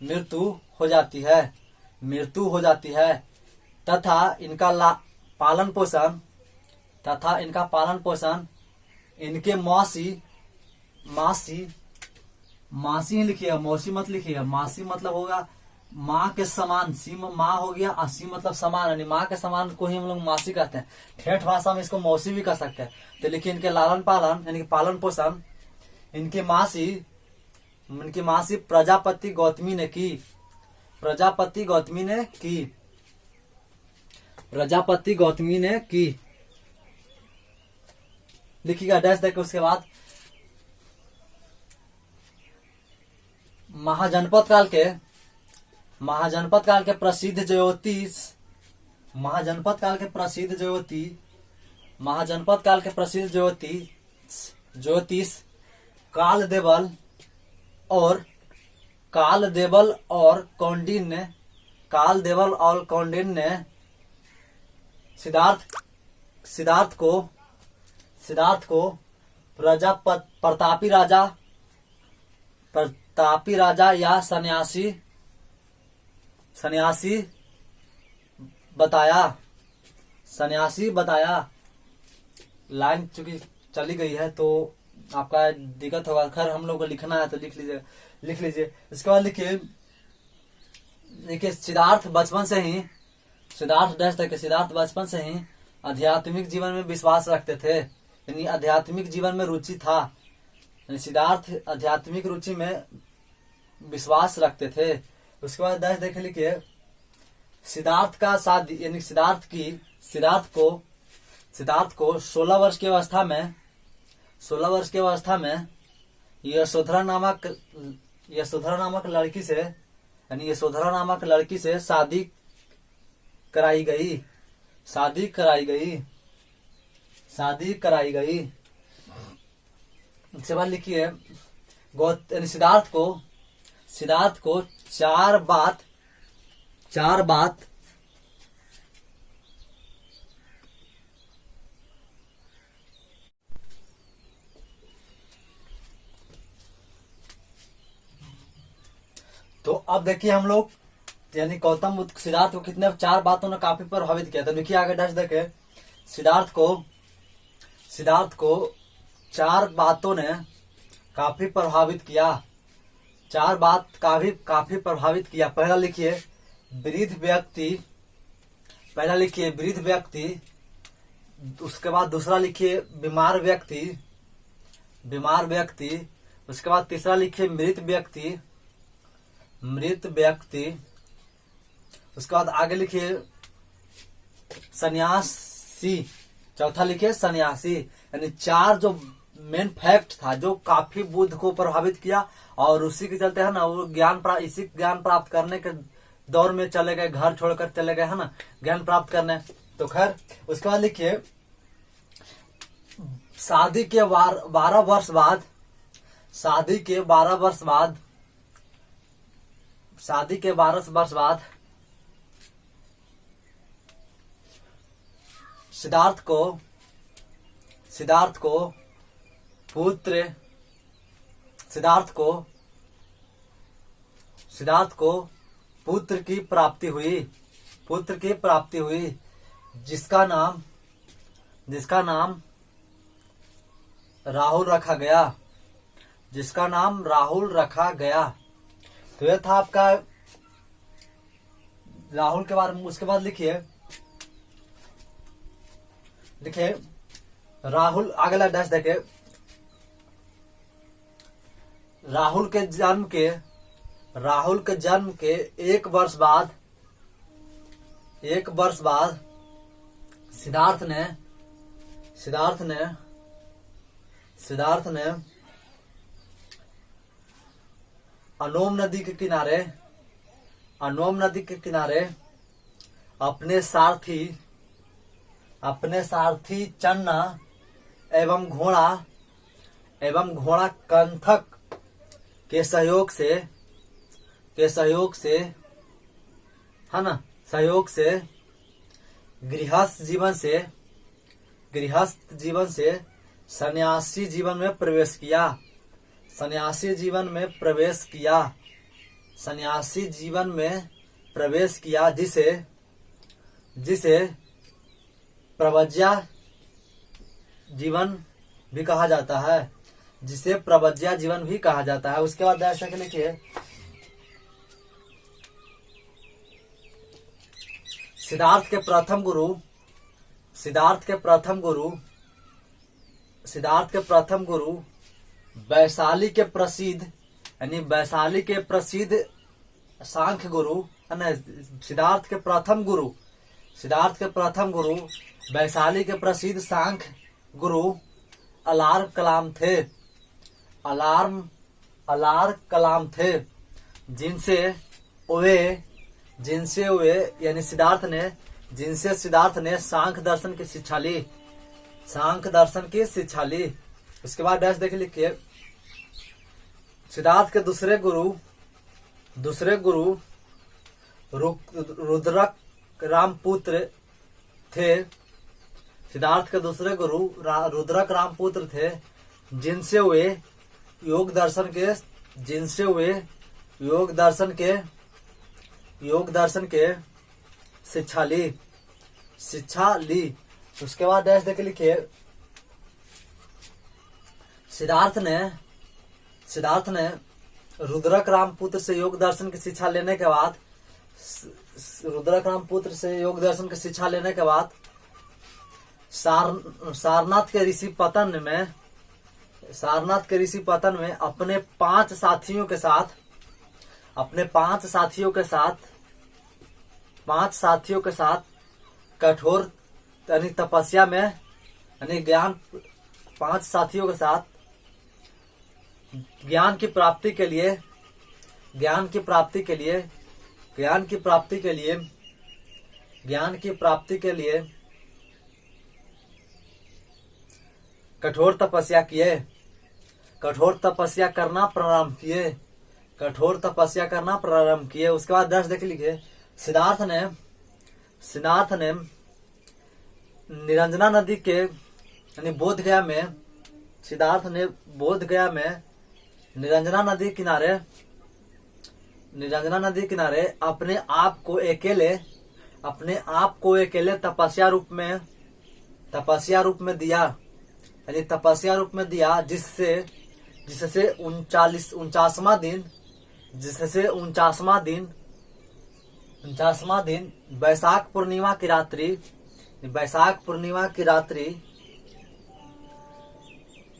मृत्यु हो जाती है, मृत्यु हो जाती है तथा इनका पालन पोषण इनके मासी ही लिखिएगा, मौसी मत लिखिएगा। मासी मतलब होगा माँ के समान, सी माँ हो गया, सी मतलब समान, यानी माँ के समान को ही हम लोग मासी कहते हैं। ठेठ भाषा में इसको मौसी भी कह सकते हैं। तो लिखिए इनके लालन पालन यानी पालन पोषण इनकी मासी प्रजापति गौतमी ने की, प्रजापति गौतमी ने की। लिखिएगा डैश देकर उसके बाद महाजनपद काल के प्रसिद्ध ज्योतिष कालदेवल और कौंडिन्य ने सिद्धार्थ को प्रतापी राजा या सन्यासी बताया। लाइन चूंकि चली गई है तो आपका दिक्कत होगा, खैर हम लोग को लिखना है तो लिख लीजिए। इसके बाद लिखिए सिद्धार्थ बचपन से ही आध्यात्मिक जीवन में विश्वास रखते थे, यानी आध्यात्मिक जीवन में रुचि था, यानी सिद्धार्थ आध्यात्मिक रुचि में विश्वास रखते थे। उसके बाद डैश देख लिखिए सिद्धार्थ का शादी, यानी सिद्धार्थ को 16 वर्ष की अवस्था में यशोधरा नामक लड़की से शादी कराई गई। इसके बाद लिखिए सिद्धार्थ को चार बात तो अब देखिए हम लोग यानी गौतम बुद्ध सिद्धार्थ को कितने 4 बातों ने काफी प्रभावित किया। तो लिखिए आगे डैश देखे सिद्धार्थ को 4 बातों ने काफी प्रभावित किया। 4 बात काफी प्रभावित किया। पहला लिखिए वृद्ध व्यक्ति, उसके बाद दूसरा लिखिए बीमार व्यक्ति, उसके बाद तीसरा लिखिए मृत व्यक्ति, उसके बाद आगे लिखिए सन्यासी, चौथा लिखिए सन्यासी। यानी 4 जो मेन फैक्ट था जो काफी बुद्ध को प्रभावित किया और उसी के चलते है ना वो ज्ञान प्राप्त करने के दौर में चले गए, घर छोड़कर चले गए है ना ज्ञान प्राप्त करने। तो खैर उसके बाद लिखिए शादी के 12 वर्ष बाद सिद्धार्थ को पुत्र की प्राप्ति हुई जिसका नाम राहुल रखा गया। तो यह था आपका राहुल के बारे में। उसके बाद लिखिए राहुल, अगला डैश देखे राहुल के जन्म के 1 वर्ष बाद सिद्धार्थ ने अनोम नदी के किनारे अनोम नदी के किनारे अपने सारथी चन्ना एवं घोड़ा कंथक के सहयोग से गृहस्थ जीवन से सन्यासी जीवन में प्रवेश किया जिसे प्रव्रज्या जीवन भी कहा जाता है। उसके बाद ऐसा लिखिए, सिद्धार्थ के प्रथम गुरु वैशाली के प्रसिद्ध सांख्य गुरु है ना। सिद्धार्थ के प्रथम गुरु वैशाली के प्रसिद्ध सांख्य गुरु अलार कलाम थे, जिनसे सिद्धार्थ ने सांख्य दर्शन की शिक्षा ली। उसके बाद डैश देख लिखिए, सिद्धार्थ के दूसरे गुरु रुद्रक रामपुत्र थे। सिद्धार्थ के दूसरे गुरु रुद्रक रामपुत्र थे, जिनसे वे योग दर्शन के शिक्षा ली। उसके बाद डैश देख लिखिए, सिद्धार्थ ने रुद्रक रामपुत्र से योग दर्शन की शिक्षा लेने के बाद सारनाथ के ऋषि पतन में अपने पांच साथियों के साथ कठोर तपस्या में ज्ञान की प्राप्ति के लिए कठोर तपस्या करना प्रारंभ किए। उसके बाद 10 देख लीजिए, सिद्धार्थ ने निरंजना नदी के बोधगया में निरंजना नदी किनारे अपने आप को अकेले तपस्या रूप में दिया, जिससे 49वां दिन वैशाख पूर्णिमा की रात्रि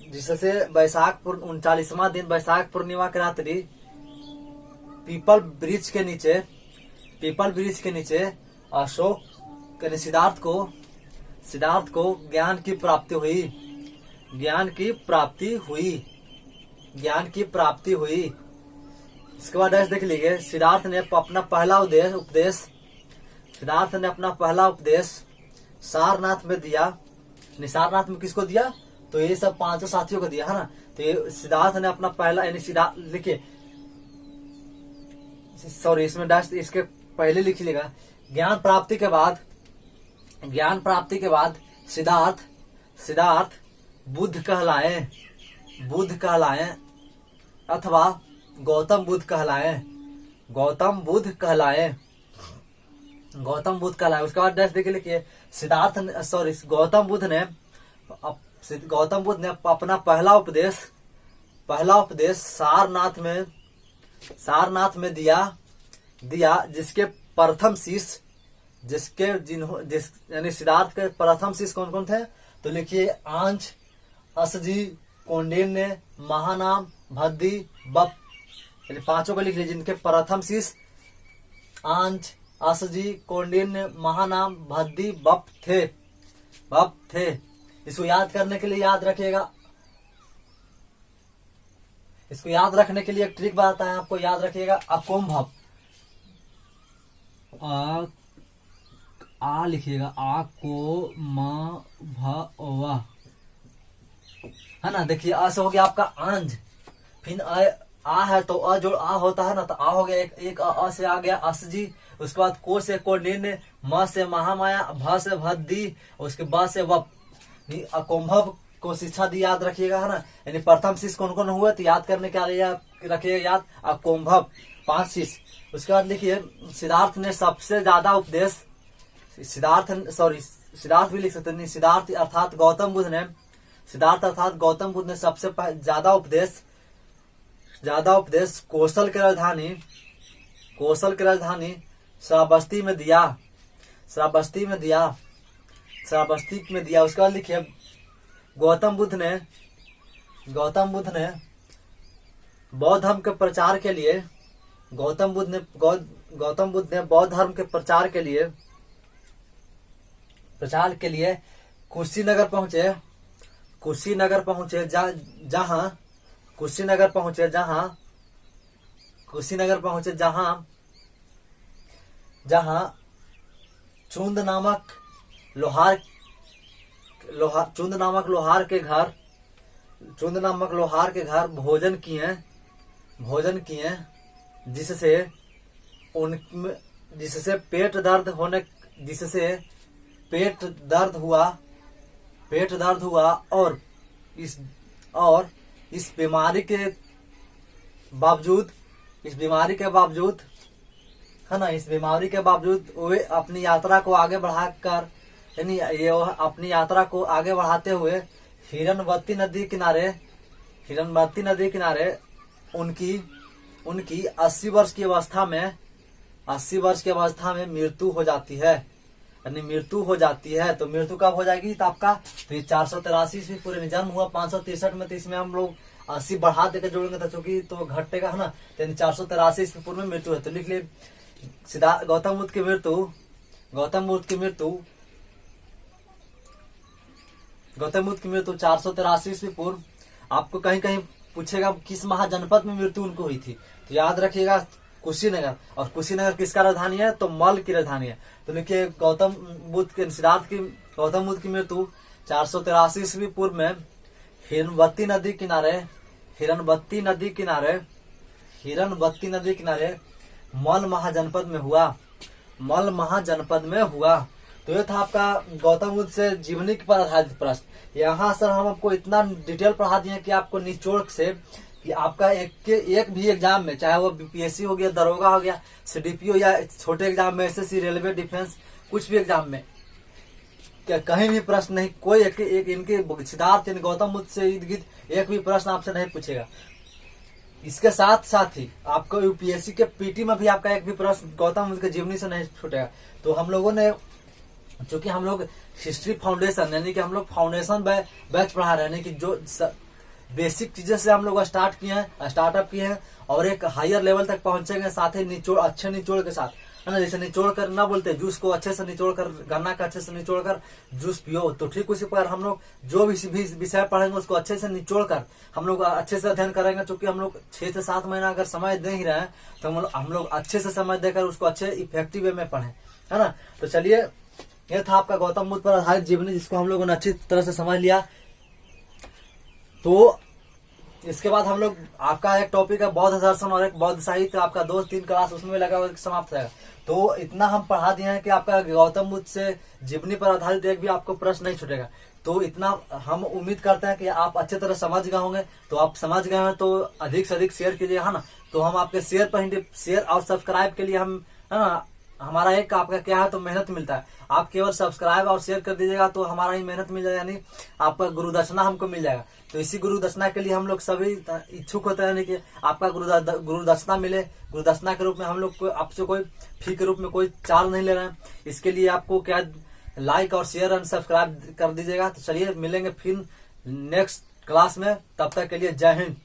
जिससे 39वां दिन वैशाख पूर्णिमा की रात्रि पीपल वृक्ष के नीचे अशोक सिद्धार्थ को ज्ञान की प्राप्ति हुई। इसके बाद ऐसे देख लीजिए, सिद्धार्थ ने अपना पहला उपदेश सारनाथ में दिया। सारनाथ में किसको दिया? तो ये सब पांचों साथियों को दिया है ना। तो ये सिद्धार्थ ने अपना पहला लिखिए, सॉरी इसमें डैश इसके पहले लिख लेगा। ज्ञान प्राप्ति के बाद सिद्धार्थ बुद्ध कहलाए अथवा गौतम बुद्ध कहलाए। उसके बाद डैश देखिए, लिखिए गौतम बुद्ध ने अपना पहला उपदेश सारनाथ में दिया, जिसके प्रथम शिष्य यानी सिद्धार्थ के प्रथम शिष्य कौन कौन थे? तो लिखिए, आंच, असजी, कौंडिन्य, महानाम, भद्दी, बप, यानी पांचों को लिख लीजिए, जिनके प्रथम शिष्य आंच, असजी, कौंडिन्य, महानाम, भद्दी, बप थे। इसको याद करने के लिए याद रखिएगा। इसको याद रखने के लिए एक ट्रिक बताता है आपको, याद रखिएगा। आ लिखिएगा, आ को म भ व, है ना। देखिए आ से हो गया आपका आंज, फिर आ है तो अ जोड़ आ होता है ना, तो आ हो गया एक अ से आ गया असजी। उसके बाद को से को निन, म से महामाया, भ से भद्दी, उसके बाद से वप। अकुंभव को शिक्षा दी, याद रखिएगा, है ना। यानी प्रथम शिष्य कौन कौन हुए तो याद करने के लिए रखिएगा याद, अकुंभव 5 शिष्य। उसके बाद लिखिए सिद्धार्थ ने सबसे ज्यादा उपदेश, सिद्धार्थ भी लिख सकते नहीं, सिद्धार्थ अर्थात गौतम बुद्ध ने, सिद्धार्थ अर्थात गौतम बुद्ध ने सबसे ज्यादा उपदेश कौशल की राजधानी श्रावस्ती में दिया। उसके बाद लिखिए गौतम बुद्ध ने बौद्ध धर्म के प्रचार के लिए, गौतम बुद्ध ने बौद्ध धर्म के प्रचार के लिए कुशीनगर पहुंचे, जहां चुंद नामक लोहार के घर भोजन किए, जिससे पेट दर्द हुआ और इस बीमारी के बावजूद, है ना, इस बीमारी के बावजूद वे अपनी यात्रा को आगे बढ़ाकर, यानी ये अपनी यात्रा को आगे बढ़ाते हुए हिरनवती नदी किनारे उनकी 80 वर्ष की अवस्था में मृत्यु हो जाती है, यानी मृत्यु हो जाती है। तो मृत्यु कब हो जाएगी तो आपका, तो ये 483 ईस्वी पूरे में जन्म हुआ 563 में, तो इसमें हम लोग 80 बढ़ा देकर जोड़ेंगे तो चूंकि तो घटेगा, है ना। तो 483 ईस्वी पूर्व में मृत्यु है। तो लिख लिए गौतम बुद्ध की मृत्यु 483 ईस्वी पूर्व। आपको कहीं कहीं पूछेगा किस महाजनपद में मृत्यु उनको हुई थी, तो याद रखिएगा कुशीनगर। और कुशीनगर किसका राजधानी है तो मल की राजधानी है। तो लिखिए गौतम बुद्ध की मृत्यु 483 ईस्वी पूर्व में हिरनवती नदी किनारे मल महाजनपद में हुआ। तो ये था आपका गौतम बुद्ध से जीवनी पर आधारित प्रश्न। यहाँ सर हम आपको इतना डिटेल पढ़ा दिए कि आपको निचोड़ से कि आपका एक भी एग्जाम में, चाहे वो बीपीएससी हो गया, दरोगा हो गया, सीडीपीओ या छोटे एग्जाम में एसएससी, रेलवे, डिफेंस, कुछ भी एग्जाम में कहीं भी प्रश्न नहीं, कोई एक इनके सिद्धार्थ गौतम बुद्ध से इर्द गिर्द एक भी प्रश्न आपसे नहीं पूछेगा। इसके साथ ही आपको यूपीएससी के पीटी में भी आपका एक भी प्रश्न गौतम बुद्ध के जीवनी से नहीं छूटेगा। तो हम लोगों ने, चूंकि हम लोग हिस्ट्री फाउंडेशन यानी कि हम लोग फाउंडेशन बैच पढ़ा रहे हैं, यानी कि जो बेसिक चीजें से हम लोग स्टार्टअप किए हैं और एक हायर लेवल तक पहुंचेंगे, साथ ही अच्छे निचोड़ के साथ, है ना। जैसे निचोड़ कर ना बोलते, जूस को अच्छे से निचोड़ कर, गन्ना का अच्छे से निचोड़ कर जूस पियो, तो ठीक उसी प्रकार हम लोग जो भी विषय पढ़ेंगे उसको अच्छे से निचोड़ कर हम लोग अच्छे से अध्ययन करेंगे। क्योंकि हम लोग 6 से 7 महीना अगर समय दे ही रहे हैं तो हम लोग अच्छे से समय देकर उसको अच्छे इफेक्टिव वे में पढ़े, है ना। तो चलिए, यह था आपका गौतम बुद्ध पर आधारित जीवनी, जिसको हम लोगों ने अच्छी तरह से समझ लिया। तो इसके बाद हम लोग, आपका एक टॉपिक है बौद्ध दर्शन और एक बौद्ध साहित्य, आपका 2-3 क्लास उसमें लगा हुआ समाप्त रहेगा। तो इतना हम पढ़ा दिए हैं कि आपका गौतम बुद्ध से जीवनी पर आधारित एक भी आपको प्रश्न नहीं छूटेगा। तो इतना हम उम्मीद करते हैं कि आप अच्छे तरह समझ गए होंगे। तो आप समझ गए हैं तो अधिक से अधिक शेयर कीजिए, है ना। तो हम आपके शेयर और सब्सक्राइब के लिए हम, है ना, हमारा एक आपका क्या है तो मेहनत मिलता है। आप केवल सब्सक्राइब और शेयर कर दीजिएगा तो हमारा ही मेहनत मिल जाएगा, यानी आपका गुरु दक्षिणा हमको मिल जाएगा। तो इसी गुरु दक्षिणा के लिए हम लोग सभी इच्छुक होते हैं कि आपका गुरु दक्षिणा मिले। गुरु दक्षिणा के रूप में हम लोग आपसे कोई फी के रूप में कोई चार्ज नहीं ले रहे हैं। इसके लिए आपको क्या, लाइक और शेयर एंड सब्सक्राइब कर दीजिएगा। तो चलिए मिलेंगे फिर नेक्स्ट क्लास में, तब तक के लिए जय हिंद।